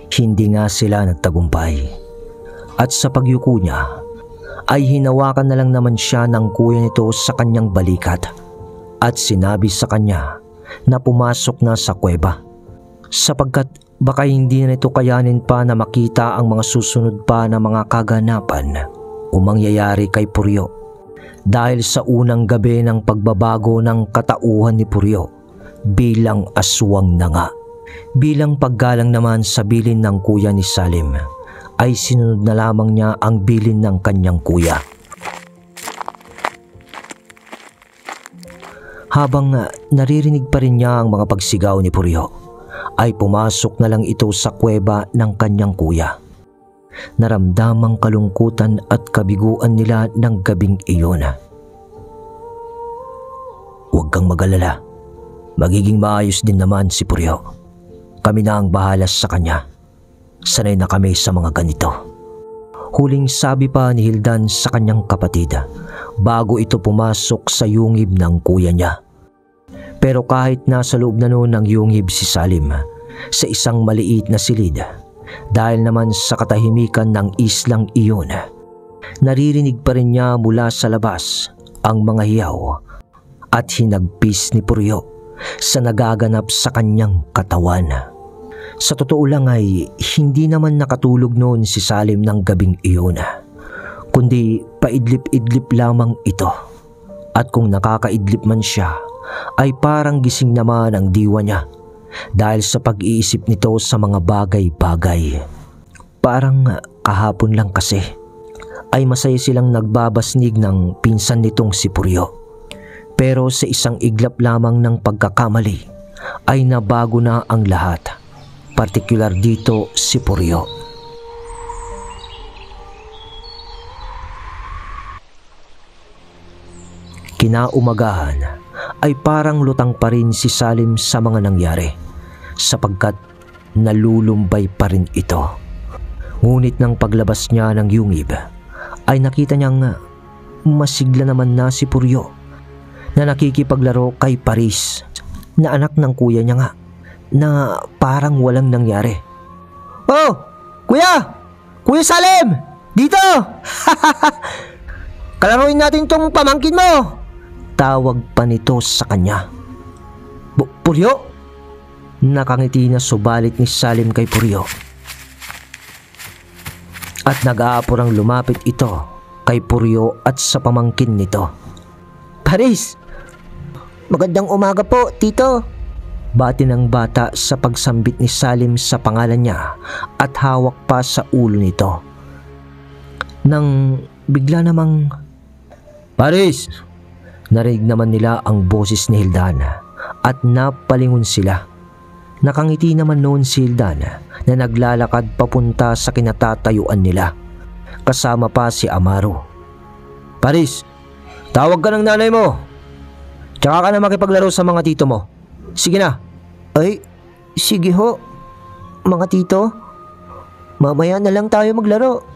Hindi nga sila nagtagumpay. At sa pagyuko niya ay hinawakan na lang naman siya ng kuya nito sa kanyang balikat at sinabi sa kanya na pumasok na sa kuweba sapagkat baka hindi na ito kayanin pa na makita ang mga susunod pa na mga kaganapan o mangyayari kay Puryo dahil sa unang gabi ng pagbabago ng katauhan ni Puryo bilang aswang na nga. Bilang paggalang naman sa bilin ng kuya ni Salim ay sinunod na lamang niya ang bilin ng kanyang kuya. Habang naririnig pa rin niya ang mga pagsigaw ni Puryo, ay pumasok na lang ito sa kuweba ng kanyang kuya. Naramdamang kalungkutan at kabiguan nila ng gabing iyon. Huwag kang mag-alala. Magiging maayos din naman si Puryo. Kami na ang bahala sa kanya. Sanay na kami sa mga ganito. Huling sabi pa ni Hildan sa kanyang kapatid bago ito pumasok sa yungib ng kuya niya. Pero kahit nasa loob na noon ng yungib si Salim sa isang maliit na silid, dahil naman sa katahimikan ng islang iyon, naririnig pa rin niya mula sa labas ang mga hiyaw at hinagpis ni Puryo sa nagaganap sa kanyang katawan. Sa totoo lang ay hindi naman nakatulog noon si Salim ng gabing iyon, kundi paidlip-idlip lamang ito. At kung nakakaidlip man siya, ay parang gising naman ang diwa niya dahil sa pag-iisip nito sa mga bagay-bagay. Parang kahapon lang kasi ay masaya silang nagbabasnig ng pinsan nitong si Puryo. Pero sa isang iglap lamang ng pagkakamali ay nabago na ang lahat, partikular dito si Puryo. Kinaumagahan ay parang lutang pa rin si Salim sa mga nangyari sapagkat nalulumbay pa rin ito. Ngunit nang paglabas niya ng yungib ay nakita niyang masigla naman na si Puryo na nakikipaglaro kay Paris na anak ng kuya niya nga na parang walang nangyari. "Oh, kuya! Kuya Salim! Dito! Kalaruin natin tong pamangkin mo!" Tawag pa nito sa kanya. Puryo? Nakangiti na subalit ni Salim kay Puryo. At nag-aapurang lumapit ito kay Puryo at sa pamangkin nito. "Paris! Magandang umaga po, tito!" Bati ng bata sa pagsambit ni Salim sa pangalan niya at hawak pa sa ulo nito. Nang bigla namang, "Paris!" Narinig naman nila ang boses ni Hildan at napalingon sila. Nakangiti naman noon si Hildan na naglalakad papunta sa kinatatayuan nila. Kasama pa si Amaro. "Paris, tawag ka ng nanay mo. Tsaka ka na makipaglaro sa mga tito mo. Sige na." "Ay, sige ho, mga tito. Mamaya na lang tayo maglaro."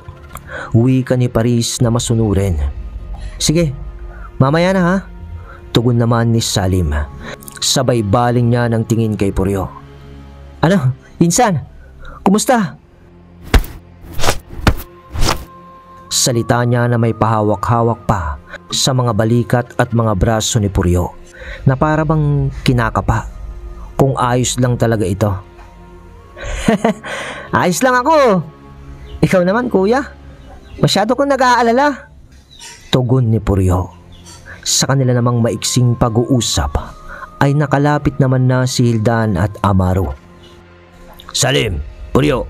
Wika ni Paris na masunurin. "Sige, mamaya na ha." Tugon naman ni Salim. Sabay baling niya ng tingin kay Puryo. "Ano, insan? Kumusta?" Salita niya na may pahawak-hawak pa sa mga balikat at mga braso ni Puryo na para bang kinakapa kung ayos lang talaga ito. "Ayos lang ako. Ikaw naman, kuya. Masyado kong nag-aalala." Tugon ni Puryo. Sa kanila namang maiksing pag-uusap ay nakalapit naman na si Hildan at Amaro. "Salim, Puryo,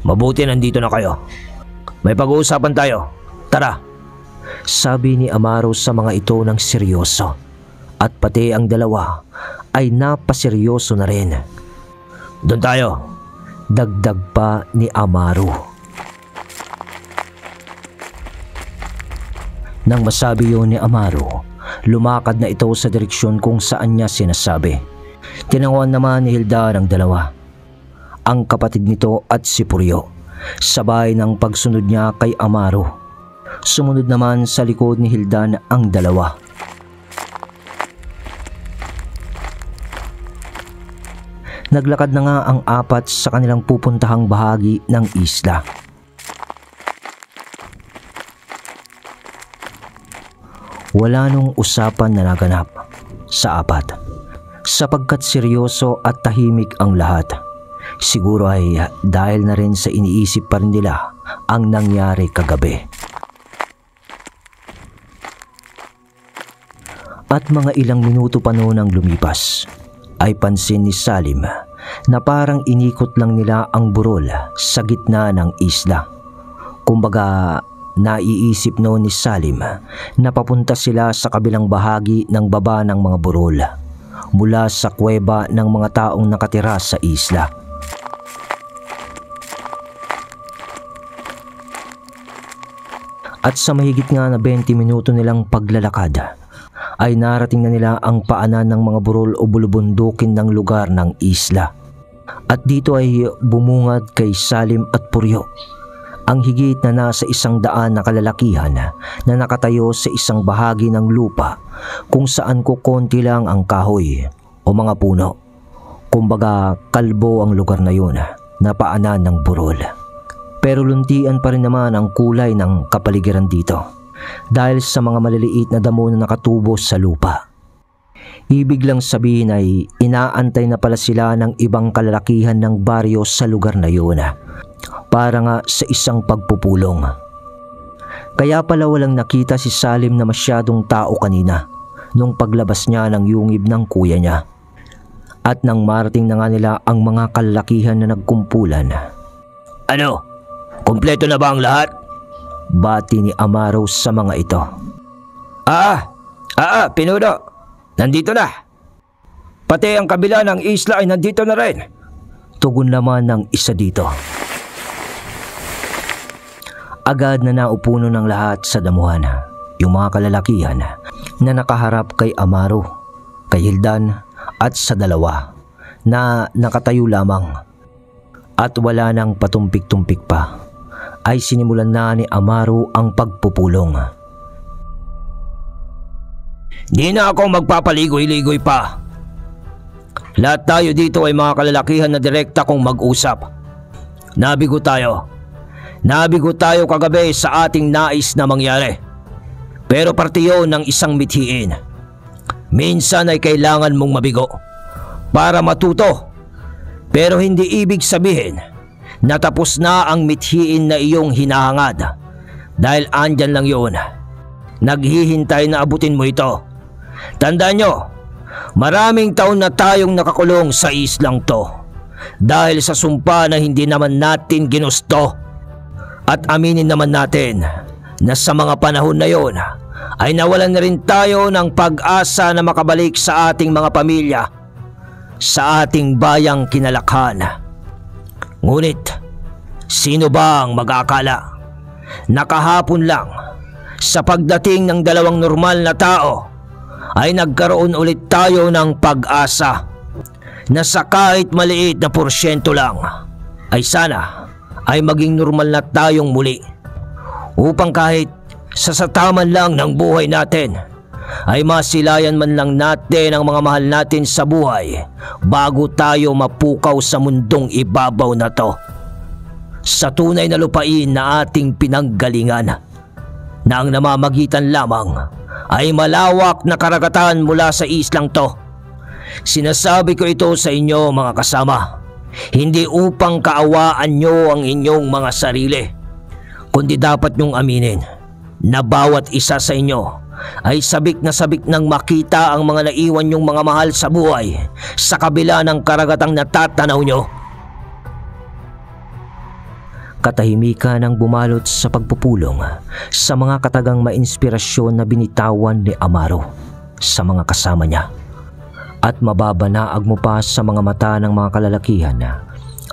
mabuti nandito na kayo. May pag-uusapan tayo. Tara." Sabi ni Amaro sa mga ito ng seryoso. At pati ang dalawa ay napaseryoso na rin. "Doon tayo." Dagdag pa ni Amaro. Nang masabi yun ni Amaro, lumakad na ito sa direksyon kung saan niya sinasabi. Tinanguan naman ni Hilda ang dalawa, ang kapatid nito at si Puryo, sabay ng pagsunod niya kay Amaro. Sumunod naman sa likod ni Hildan ang dalawa. Naglakad na nga ang apat sa kanilang pupuntahang bahagi ng isla. Wala nung usapan na naganap sa apat, sapagkat seryoso at tahimik ang lahat. Siguro ay dahil na rin sa iniisip pa rin nila ang nangyari kagabi. At mga ilang minuto pa noon ang lumipas, ay pansin ni Salim na parang inikot lang nila ang burol sa gitna ng isla. Kumbaga, naiisip noon ni Salim na papunta sila sa kabilang bahagi ng baba ng mga burol, mula sa kuweba ng mga taong nakatira sa isla. At sa mahigit nga na 20 minuto nilang paglalakad, ay narating na nila ang paanan ng mga burol o bulubundukin ng lugar ng isla. At dito ay bumungad kay Salim at Puryo ang higit na nasa 100 na kalalakihan na nakatayo sa isang bahagi ng lupa kung saan kukonti lang ang kahoy o mga puno. Kumbaga kalbo ang lugar na yun na paanan ng burol. Pero luntian pa rin naman ang kulay ng kapaligiran dito dahil sa mga maliliit na damo na nakatubo sa lupa. Ibig lang sabihin ay inaantay na pala sila ng ibang kalalakihan ng baryo sa lugar na yun, para nga sa isang pagpupulong. Kaya pala walang nakita si Salim na masyadong tao kanina nung paglabas niya ng yungib ng kuya niya. At nang marating na nga nila ang mga kalalakihan na nagkumpulan. "Ano? Kumpleto na ba ang lahat?" Bati ni Amaro sa mga ito. Pinuno. Nandito na. Pati ang kabila ng isla ay nandito na rin." Tugon naman ng isa dito. Agad na naupo ng lahat sa damuhan yung mga kalalakihan na nakaharap kay Amaro, kay Hildan at sa dalawa na nakatayo lamang. At wala nang patumpik-tumpik pa, ay sinimulan na ni Amaro ang pagpupulong. "Di na ako magpapaligoy-ligoy pa. Lahat tayo dito ay mga kalalakihan na direkta kong mag-usap. Nabigo tayo. Nabigo tayo kagabi sa ating nais na mangyari. Pero parte yun ng isang mithiin. Minsan ay kailangan mong mabigo para matuto. Pero hindi ibig sabihin na tapos na ang mithiin na iyong hinahangad. Dahil andyan lang yun. Naghihintay na abutin mo ito. Tandaan nyo, maraming taon na tayong nakakulong sa islang to dahil sa sumpa na hindi naman natin ginusto. At aminin naman natin na sa mga panahon na yon ay nawalan na rin tayo ng pag-asa na makabalik sa ating mga pamilya, sa ating bayang kinalakhan. Ngunit, sino ba ang mag-aakala na kahapon lang sa pagdating ng dalawang normal na tao ay nagkaroon ulit tayo ng pag-asa na sa kahit maliit na porsyento lang ay sana ay maging normal na tayong muli, upang kahit sa sataman lang ng buhay natin ay masilayan man lang natin ang mga mahal natin sa buhay bago tayo mapukaw sa mundong ibabaw na to, sa tunay na lupain na ating pinanggalingan, na ang namamagitan lamang ay malawak na karagatan mula sa islang to. Sinasabi ko ito sa inyo mga kasama, hindi upang kaawaan nyo ang inyong mga sarili, kundi dapat nyong aminin na bawat isa sa inyo ay sabik na sabik nang makita ang mga naiwan nyong mga mahal sa buhay sa kabila ng karagatang natatanaw nyo. Katahimikan ang bumalot sa pagpupulong sa mga katagang mainspirasyon na binitawan ni Amaro sa mga kasama niya. At mababanaag mo pa sa mga mata ng mga kalalakihan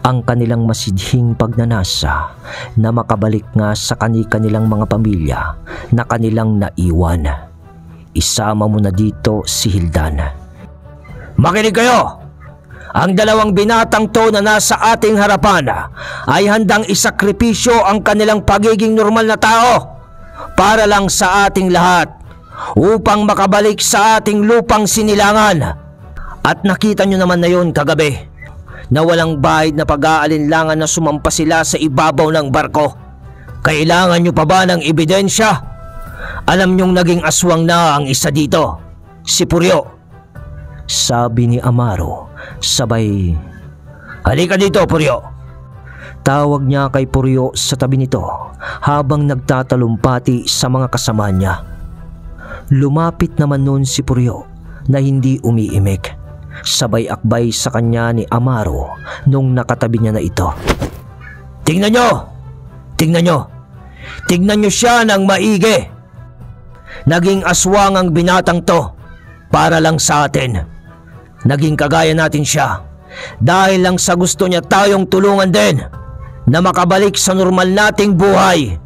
ang kanilang masidhing pagnanasa na makabalik nga sa kanilang mga pamilya na kanilang naiwan. Isama mo na dito si Hildan. Makinig kayo! Ang dalawang binatang to na nasa ating harapan ay handang isakripisyo ang kanilang pagiging normal na tao para lang sa ating lahat, upang makabalik sa ating lupang sinilangan. At nakita nyo naman na yun kagabi, na walang bahid na pag-aalinlangan na sumampa sila sa ibabaw ng barko. Kailangan nyo pa ba ng ebidensya? Alam nyong naging aswang na ang isa dito, si Puryo, sabi ni Amaro sabay, halika dito Puryo. Tawag niya kay Puryo sa tabi nito habang nagtatalumpati sa mga kasama niya. Lumapit naman nun si Puryo na hindi umiimik. Sabay akbay sa kanya ni Amaro nung nakatabi niya na ito. Tingnan nyo! Tingnan nyo! Tingnan nyo siya ng maigi! Naging aswang ang binatang to para lang sa atin. Naging kagaya natin siya dahil lang sa gusto niya tayong tulungan din na makabalik sa normal nating buhay.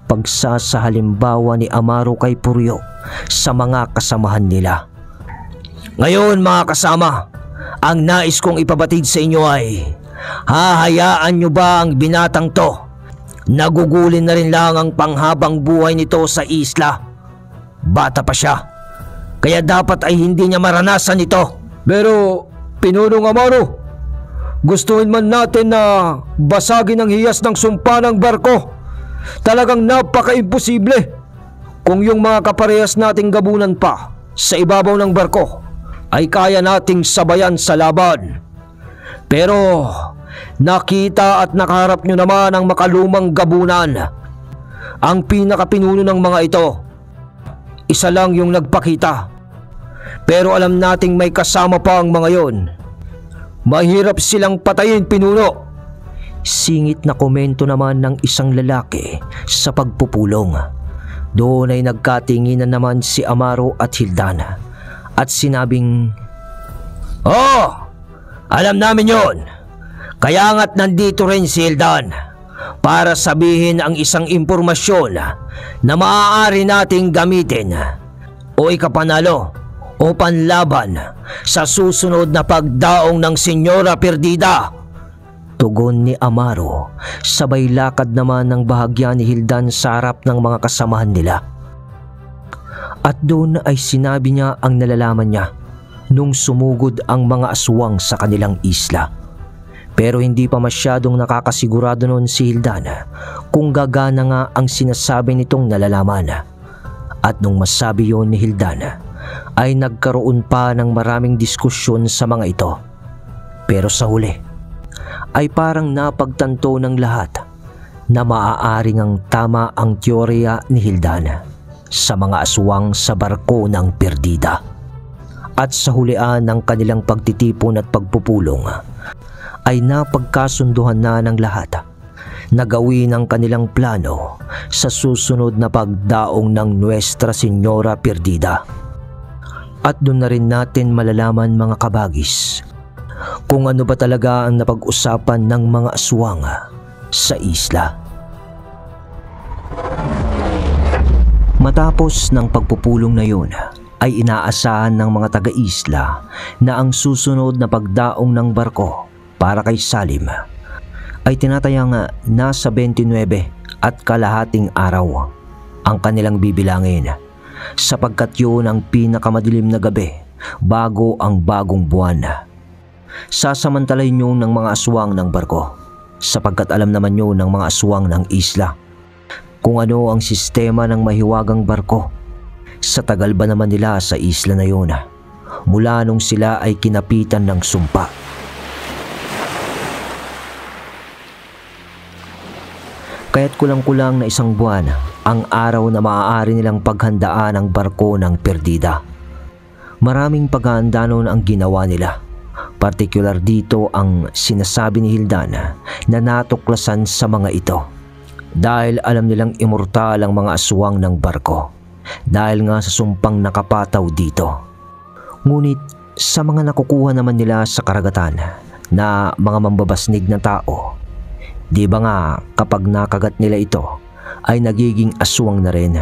Pagsasahalimbawa ni Amaro kay Puryo sa mga kasamahan nila. Ngayon mga kasama, ang nais kong ipabatid sa inyo ay, hahayaan nyo ba ang binatang to? Nagugulin na rin lang ang panghabang buhay nito sa isla. Bata pa siya, kaya dapat ay hindi niya maranasan ito. Pero Pinunong Amaro, gustuhin man natin na basagin ang hiyas ng sumpa ng barko. Talagang napaka-imposible kung yung mga kaparehas nating gabunan pa sa ibabaw ng barko ay kaya nating sabayan sa laban. Pero nakita at nakaharap nyo naman ang makalumang gabunan. Ang pinakapinuno ng mga ito, isa lang yung nagpakita. Pero alam nating may kasama pa ang mga yon. Mahirap silang patayin, pinuno. Singit na komento naman ng isang lalaki sa pagpupulong. Doon ay nagkatinginan naman si Amaro at Hildan at sinabing, "Oh, alam namin yon. Kaya nga't nandito rin si Hildan para sabihin ang isang impormasyon na maaari nating gamitin o ikapanalo o panlaban sa susunod na pagdaong ng Senyora Perdida." Tugon ni Amaro, sabay lakad naman ng bahagya ni Hildan sa harap ng mga kasamahan nila. At doon ay sinabi niya ang nalalaman niya nung sumugod ang mga aswang sa kanilang isla. Pero hindi pa masyadong nakakasigurado noon si Hildana kung gagana nga ang sinasabi nitong nalalaman. At nung masabi yon ni Hildana ay nagkaroon pa ng maraming diskusyon sa mga ito. Pero sa huli ay parang napagtanto ng lahat na maaaring ang tama ang teorya ni Hildana sa mga aswang sa barko ng Perdida. At sa hulian ng kanilang pagtitipon at pagpupulong ay napagkasunduhan na ng lahat na gawin ang kanilang plano sa susunod na pagdaong ng Nuestra Señora Perdida. At doon na rin natin malalaman, mga kabagis, kung ano ba talaga ang napag-usapan ng mga aswang sa isla. Matapos ng pagpupulong na yun, ay inaasahan ng mga taga-isla na ang susunod na pagdaong ng barko para kay Salim ay tinatayang nasa 29 at kalahating araw ang kanilang bibilangin, sapagkat yun ang pinakamadilim na gabi bago ang bagong buwan. Sasamantalahin yun ng mga aswang ng barko, sapagkat alam naman yun ng mga aswang ng isla kung ano ang sistema ng mahiwagang barko. Sa tagal ba naman nila sa isla na yun mula nung sila ay kinapitan ng sumpa. Kaya't kulang-kulang na isang buwan ang araw na maaari nilang paghandaan ang barko ng Perdida. Maraming paghahanda noon ang ginawa nila. Partikular dito ang sinasabi ni Hildana na natuklasan sa mga ito. Dahil alam nilang immortal ang mga aswang ng barko. Dahil nga sa sumpang nakapataw dito. Ngunit sa mga nakukuha naman nila sa karagatan na mga mambabasnig na tao, di ba nga kapag nakagat nila ito ay nagiging aswang na rin.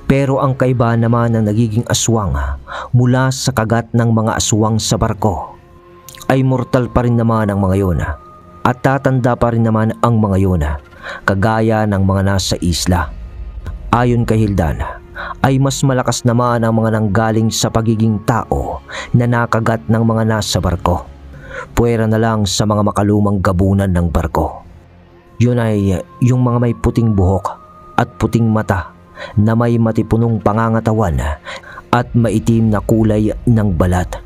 Pero ang kaiba naman ng nagiging aswang mula sa kagat ng mga aswang sa barko ay mortal pa rin naman ang mga yun at tatanda pa rin naman ang mga yun kagaya ng mga nasa isla. Ayon kay Hildana ay mas malakas naman ang mga nanggaling sa pagiging tao na nakagat ng mga nasa barko. Puwera na lang sa mga makalumang gabunan ng barko. Yun ay yung mga may puting buhok at puting mata na may matipunong pangangatawan at maitim na kulay ng balat.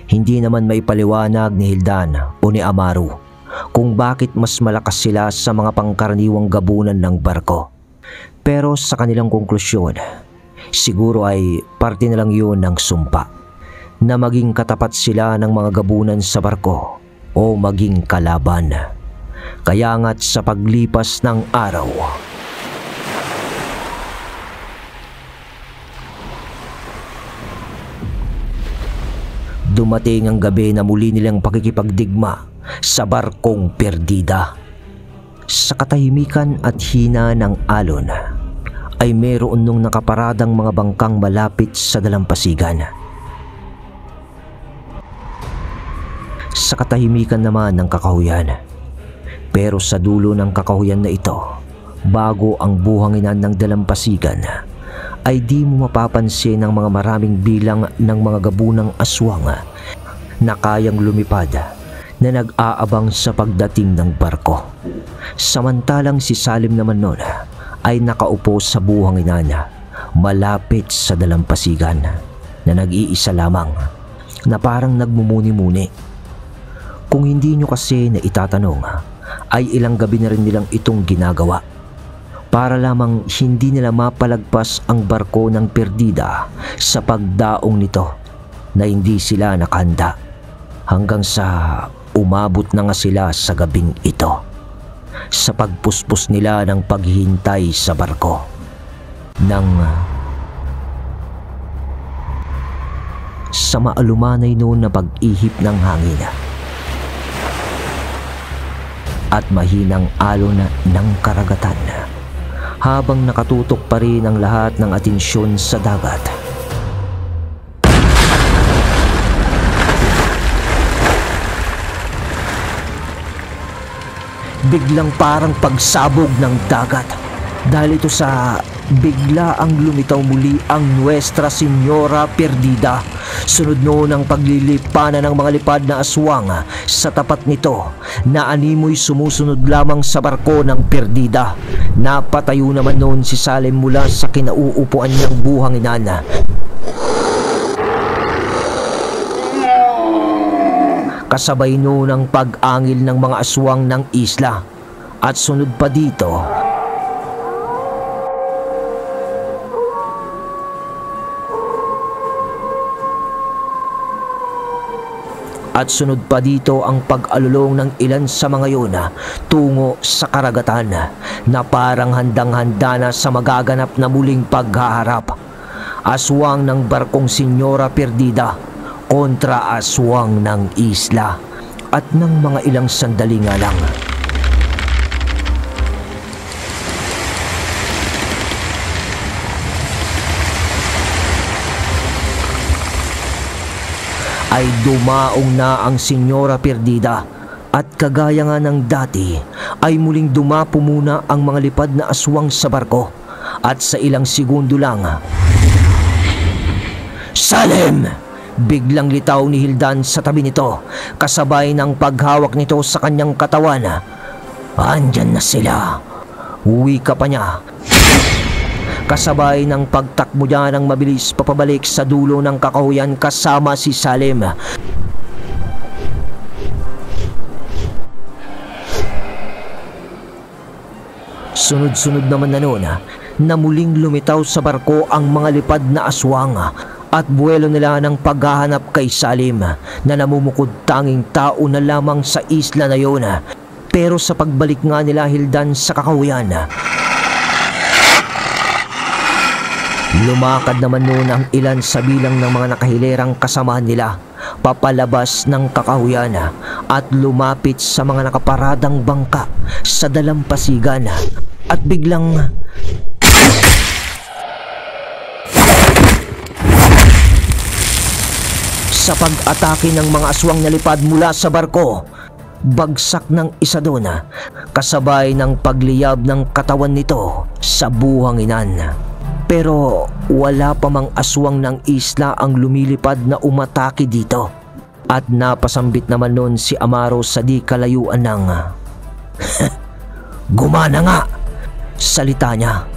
Hindi naman may paliwanag ni Hildan o ni Amaru kung bakit mas malakas sila sa mga pangkaraniwang gabunan ng barko. Pero sa kanilang konklusyon, siguro ay parte na lang yun ng sumpa na maging katapat sila ng mga gabunan sa barko o maging kalaban. Kaya nga't sa paglipas ng araw, dumating ang gabi na muli nilang pakikipagdigma sa barkong Perdida. Sa katahimikan at hina ng alon ay meron nung nakaparadang mga bangkang malapit sa dalampasigan. Sa katahimikan naman ng kakahuyan. Pero sa dulo ng kakahuyan na ito, bago ang buhanginan ng dalampasigan, ay di mo mapapansin ang mga maraming bilang ng mga gabunang aswang na kayang lumipad na nag-aabang sa pagdating ng barko. Samantalang si Salim naman noon ay nakaupo sa buhanginan malapit sa dalampasigan na nag-iisa lamang na parang nagmumuni-muni. Kung hindi nyo kasi na itatanong, ay ilang gabi na rin nilang itong ginagawa para lamang hindi nila mapalagpas ang barko ng Perdida sa pagdaong nito na hindi sila nakahanda, hanggang sa umabot na nga sila sa gabing ito sa pagpuspos nila ng paghihintay sa barko sa maalumanay noon na pag-ihip ng hangin at mahinang alon ng karagatan, habang nakatutok pa rin ang lahat ng atensyon sa dagat. Biglang parang pagsabog ng dagat dahil ito sa bigla ang lumitaw muli ang Nuestra Señora Perdida. Sunod noon ang paglilipanan ng mga lipad na aswang sa tapat nito na animoy sumusunod lamang sa barko ng Perdida. Napatayo naman noon si Salem mula sa kinauupuan niyang buhanginan. Kasabay noon ang pag-angil ng mga aswang ng isla. At sunod pa dito ang pag-alulong ng ilan sa mga yun tungo sa karagatan na parang handang-handa na sa magaganap na muling paghaharap. Aswang ng barkong Señora Perdida kontra aswang ng isla. At ng mga ilang sandali nga lang, ay dumaong na ang Señora Perdida at kagaya nga ng dati ay muling dumapo muna ang mga lipad na aswang sa barko at sa ilang segundo lang, Salem! Biglang litaw ni Hildan sa tabi nito kasabay ng paghawak nito sa kanyang katawan. Andyan na sila, wika pa niya. Kasabay ng pagtakbo niya ng mabilis papabalik sa dulo ng kakahuyan kasama si Salem. Sunod-sunod naman na noon na muling lumitaw sa barko ang mga lipad na aswang at buwelo nila ng paghahanap kay Salem na namumukod tanging tao na lamang sa isla na yon. Pero sa pagbalik nga nila Hildan sa kakahuyan, lumakad naman noon ang ilan sa bilang ng mga nakahilerang kasamahan nila papalabas ng kakahuyan at lumapit sa mga nakaparadang bangka sa dalampasigan at biglang sa pag-atake ng mga aswang na lipad mula sa barko, bagsak ng isa doon kasabay ng pagliyab ng katawan nito sa buhanginan. Pero wala pa mang aswang ng isla ang lumilipad na umatake dito. At napasambit naman noon si Amaro sa di kalayuan ng gumana nga, salita niya.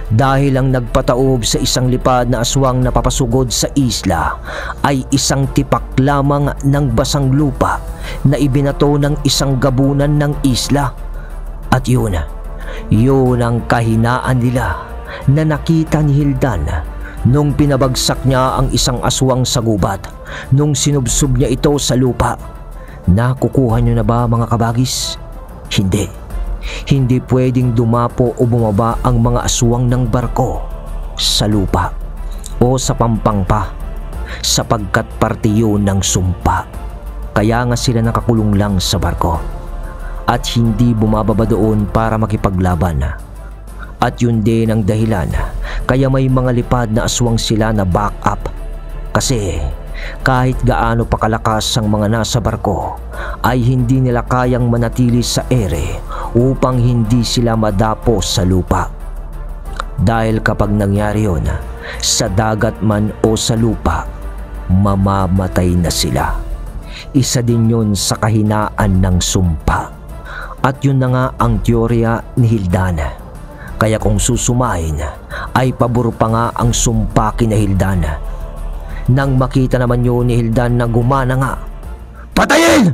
Dahil ang nagpataob sa isang lipad na aswang na papasugod sa isla ay isang tipak lamang ng basang lupa na ibinato ng isang gabunan ng isla. At yun ang kahinaan nila na nakita ni Hildan nung pinabagsak niya ang isang aswang sa gubat, nung sinubsob niya ito sa lupa. Nakukuha niyo na ba mga kabagis? Hindi pwedeng dumapo o bumaba ang mga aswang ng barko sa lupa o sa pampang pa sapagkat parte yun ng sumpa. Kaya nga sila nakakulong lang sa barko at hindi bumababa doon para makipaglaban. At yun din ang dahilan kaya may mga lipad na aswang sila na back up. Kasi kahit gaano pa kalakas ang mga nasa barko ay hindi nila kayang manatili sa ere upang hindi sila madapo sa lupa. Dahil kapag nangyari yun, sa dagat man o sa lupa, mamamatay na sila. Isa din yun sa kahinaan ng sumpa. At yun na nga ang teorya ni Hildan. Kaya kung susumahin, ay pabor pa nga ang sumpa kina Hildan. Nang makita naman yun ni Hildan na gumana nga, Patayin!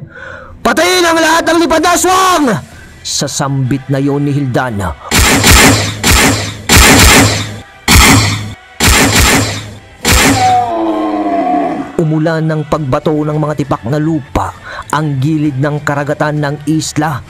Patayin ang lahat ng lipad na aswang! Sa sambit na yun ni Hildan, umulan ng pagbato ng mga tipak na lupa ang gilid ng karagatan ng isla.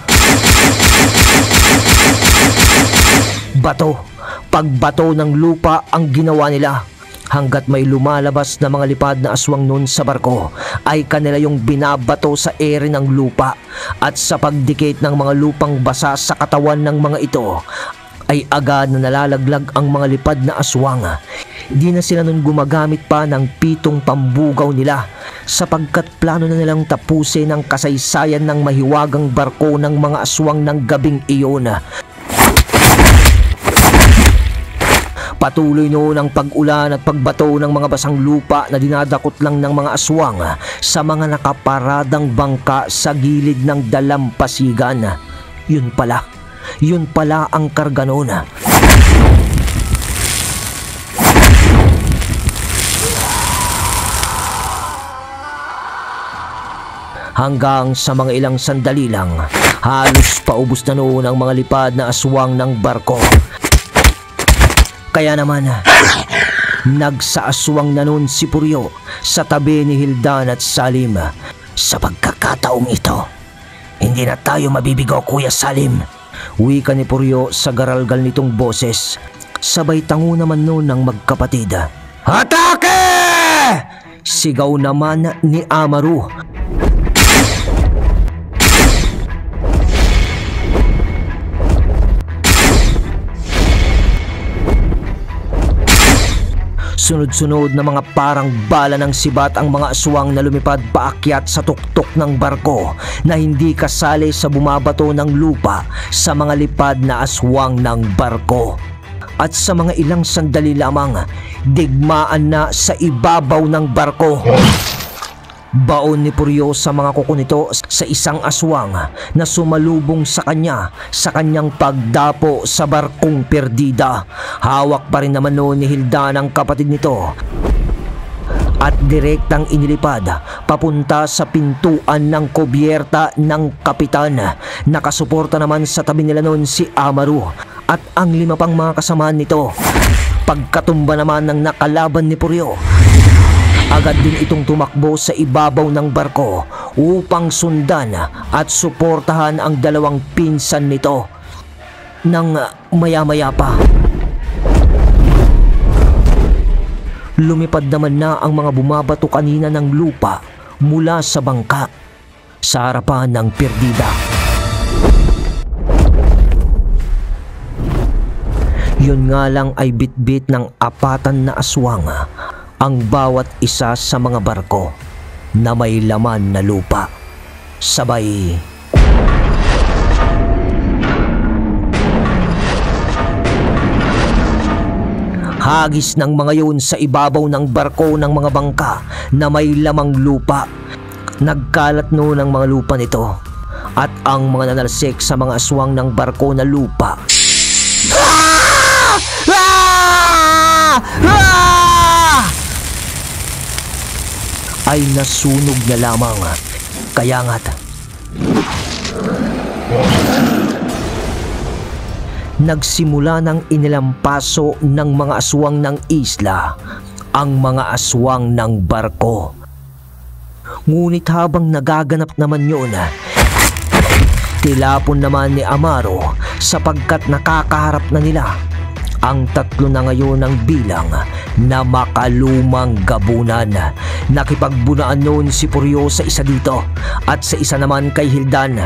Pagbato ng lupa ang ginawa nila. Hanggat may lumalabas na mga lipad na aswang nun sa barko, ay kanila yung binabato sa ere ng lupa. At sa pagdikit ng mga lupang basa sa katawan ng mga ito, ay agad na nalalaglag ang mga lipad na aswang. Di na sila nun gumagamit pa ng pitong pambugaw nila, sapagkat plano na nilang tapusin ang kasaysayan ng mahiwagang barko ng mga aswang ng gabing iyon. Patuloy noon ang pag-ulan at pagbato ng mga basang lupa na dinadakot lang ng mga aswang sa mga nakaparadang bangka sa gilid ng dalampasigan. Yun pala ang karga noon. Hanggang sa mga ilang sandali lang, halos paubos na noon ang mga lipad na aswang ng barko. Kaya naman, nagsaaswang na noon si Puryo sa tabi ni Hildan at Salim. Sa pagkakataong ito, hindi na tayo mabibigo, Kuya Salim. Wika ni Puryo sa garalgal nitong boses. Sabay tango naman noon ng magkapatid. Atake! Sigaw naman ni Amaru. Sunod-sunod na mga parang bala ng sibat ang mga aswang na lumipad paakyat sa tuktok ng barko na hindi kasali sa bumabato ng lupa sa mga lipad na aswang ng barko. At sa mga ilang sandali lamang, digmaan na sa ibabaw ng barko. Baon ni Puryo sa mga kuko nito sa isang aswang na sumalubong sa kanya sa kanyang pagdapo sa barkong perdida. Hawak pa rin naman noon ni Hildan ang kapatid nito at direktang inilipad papunta sa pintuan ng kubyerta ng kapitan. Nakasuporta naman sa tabi nila noon si Amaru at ang 5 pang mga kasamaan nito. Pagkatumba naman ng nakalaban ni Puryo, agad din itong tumakbo sa ibabaw ng barko upang sundan at suportahan ang 2 pinsan nito. Nang maya-maya pa, lumipad naman na ang mga bumabato kanina ng lupa mula sa bangka sa harapan ng perdida. Yun nga lang ay bitbit ng 4 na aswang ang bawat isa sa mga barko na may laman na lupa. Sabay hagis ng mga yun sa ibabaw ng barko ng mga bangka na may lamang lupa. Nagkalat noon ang mga lupa nito at ang mga nanalsik sa mga aswang ng barko na lupa ay nasunog na lamang. Kaya nga't nagsimula ng inilampaso ng mga aswang ng isla ang mga aswang ng barko. Ngunit habang nagaganap naman yun, tilapon naman ni Amaro sapagkat nakakaharap na nila ang 3 na ngayon ng bilang na makalumang gabunan. Nakipagbunaan noon si Puryo sa isa dito at sa isa naman kay Hildan.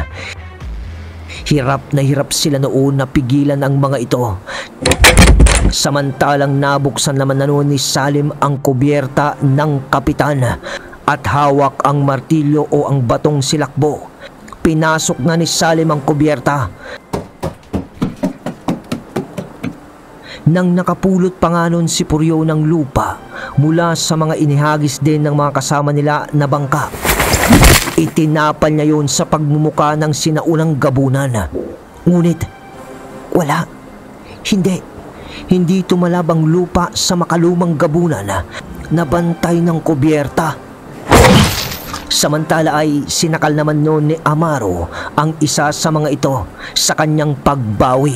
Hirap na hirap sila noon na pigilan ang mga ito. Samantalang nabuksan naman na noon ni Salim ang kubyerta ng kapitan at hawak ang martilyo o ang batong silakbo. Pinasok na ni Salim ang kubyerta. Nang nakapulot pa nga nun si Puryo ng lupa mula sa mga inihagis din ng mga kasama nila na bangka, itinapal niya yun sa pagmumuka ng sinaunang gabunan. Ngunit wala, hindi tumalabang lupa sa makalumang gabunan na bantay ng kubyerta. Samantala ay sinakal naman noon ni Amaro ang isa sa mga ito sa kanyang pagbawi.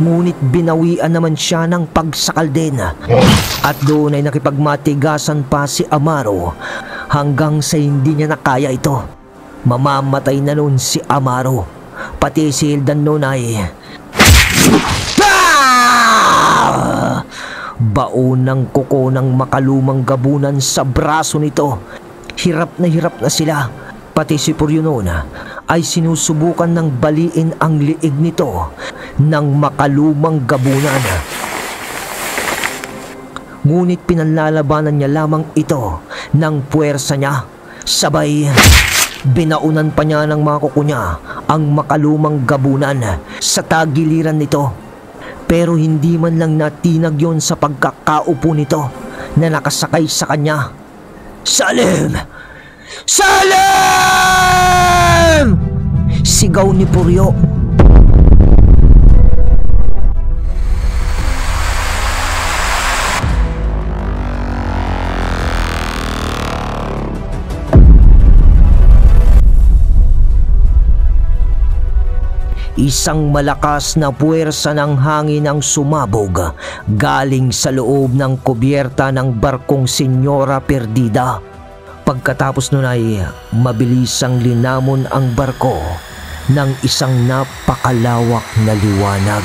Ngunit binawian naman siya ng pagsakal din. At doon ay nakipagmatigasan pa si Amaro hanggang sa hindi niya nakaya ito. Mamamatay na noon si Amaro. Pati si Hildan noon ay baon ng kuko ng makalumang gabunan sa braso nito. Hirap na sila. Pati si Puryo noon ay sinusubukan ng baliin ang liig nito ng makalumang gabunan. Ngunit pinanlalabanan niya lamang ito ng puwersa niya. Sabay binaunan pa niya ng mga kuko niya ang makalumang gabunan sa tagiliran nito. pero hindi man lang natinag yon sa pagkakaupo nito na nakasakay sa kanya. "Salim! Salim!" sigaw ni Puryo. Isang malakas na puwersa ng hangin ang sumabog galing sa loob ng kubyerta ng barkong Senyora Perdida. Pagkatapos nun ay mabilisang linamon ang barko ng isang napakalawak na liwanag.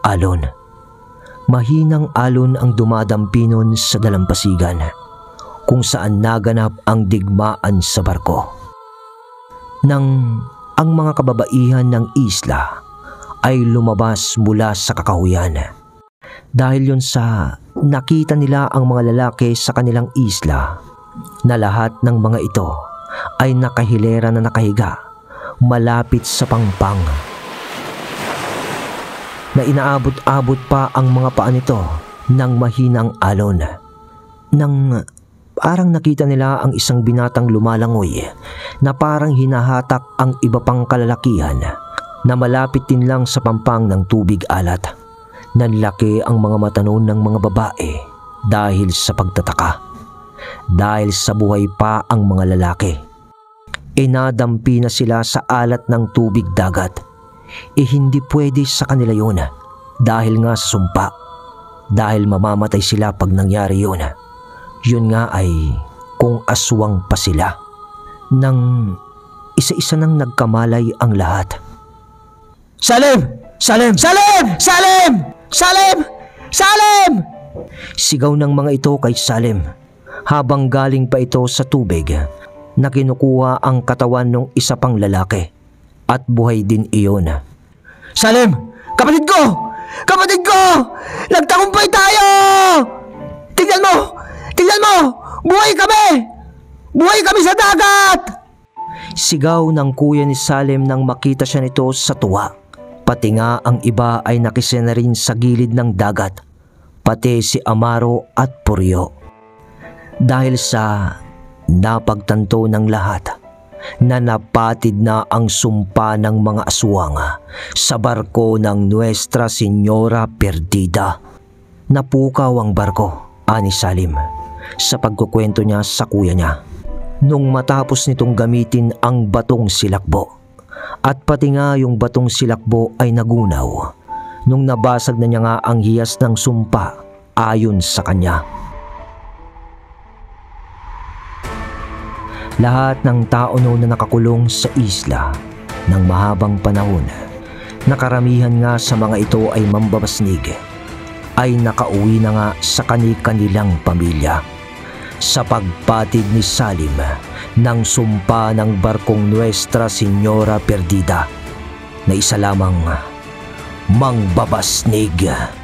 Alon. Mahinang alon ang dumadampinon sa dalampasigan kung saan naganap ang digmaan sa barko. Nang ang mga kababaihan ng isla ay lumabas mula sa kakahuyan. Dahil yun sa nakita nila ang mga lalaki sa kanilang isla na lahat ng mga ito ay nakahilera na nakahiga malapit sa pangpang, na inaabot-abot pa ang mga paa nito ng mahinang alon. Nang parang nakita nila ang isang binatang lumalangoy na parang hinahatak ang iba pang kalalakihan na malapit din lang sa pampang ng tubig alat. Nanlaki ang mga mata noon ng mga babae dahil sa pagtataka. Dahil sa buhay pa ang mga lalaki. Inadampi na sila sa alat ng tubig dagat. Hindi pwede sa kanila yun dahil nga sa sumpa, dahil mamamatay sila pag nangyari yun. Yun nga ay kung aswang pa sila. Nang isa-isa nang nagkamalay ang lahat. "Salim! Salim! Salim! Salim! Salim! Salim!" sigaw ng mga ito kay Salim habang galing pa ito sa tubig na kinukuha ang katawan ng isa pang lalaki. At buhay din iyon. "Salim! Kapatid ko! Kapatid ko! Nagtagumpay tayo! Tingnan mo! Tingnan mo! Buhay kami! Buhay kami sa dagat!" sigaw ng kuya ni Salim nang makita siya nito sa tuwa. Pati nga ang iba ay nakisena rin sa gilid ng dagat. Pati si Amaro at Puryo. Dahil sa napagtanto ng lahat na napatid na ang sumpa ng mga aswang sa barko ng Nuestra Senyora Perdida. Napukaw ang barko, ani Salim, sa pagkukwento niya sa kuya niya. Nung matapos nitong gamitin ang batong silakbo, at pati nga yung batong silakbo ay nagunaw nung nabasag na niya nga ang hiyas ng sumpa ayon sa kanya. Lahat ng tao noon na nakakulong sa isla ng mahabang panahon, na karamihan nga sa mga ito ay mambabasnig, ay nakauwi na nga sa kani-kanilang pamilya sa pagpatid ni Salim ng sumpa ng barkong Nuestra Senyora Perdida na isa lamang mangbabasnig.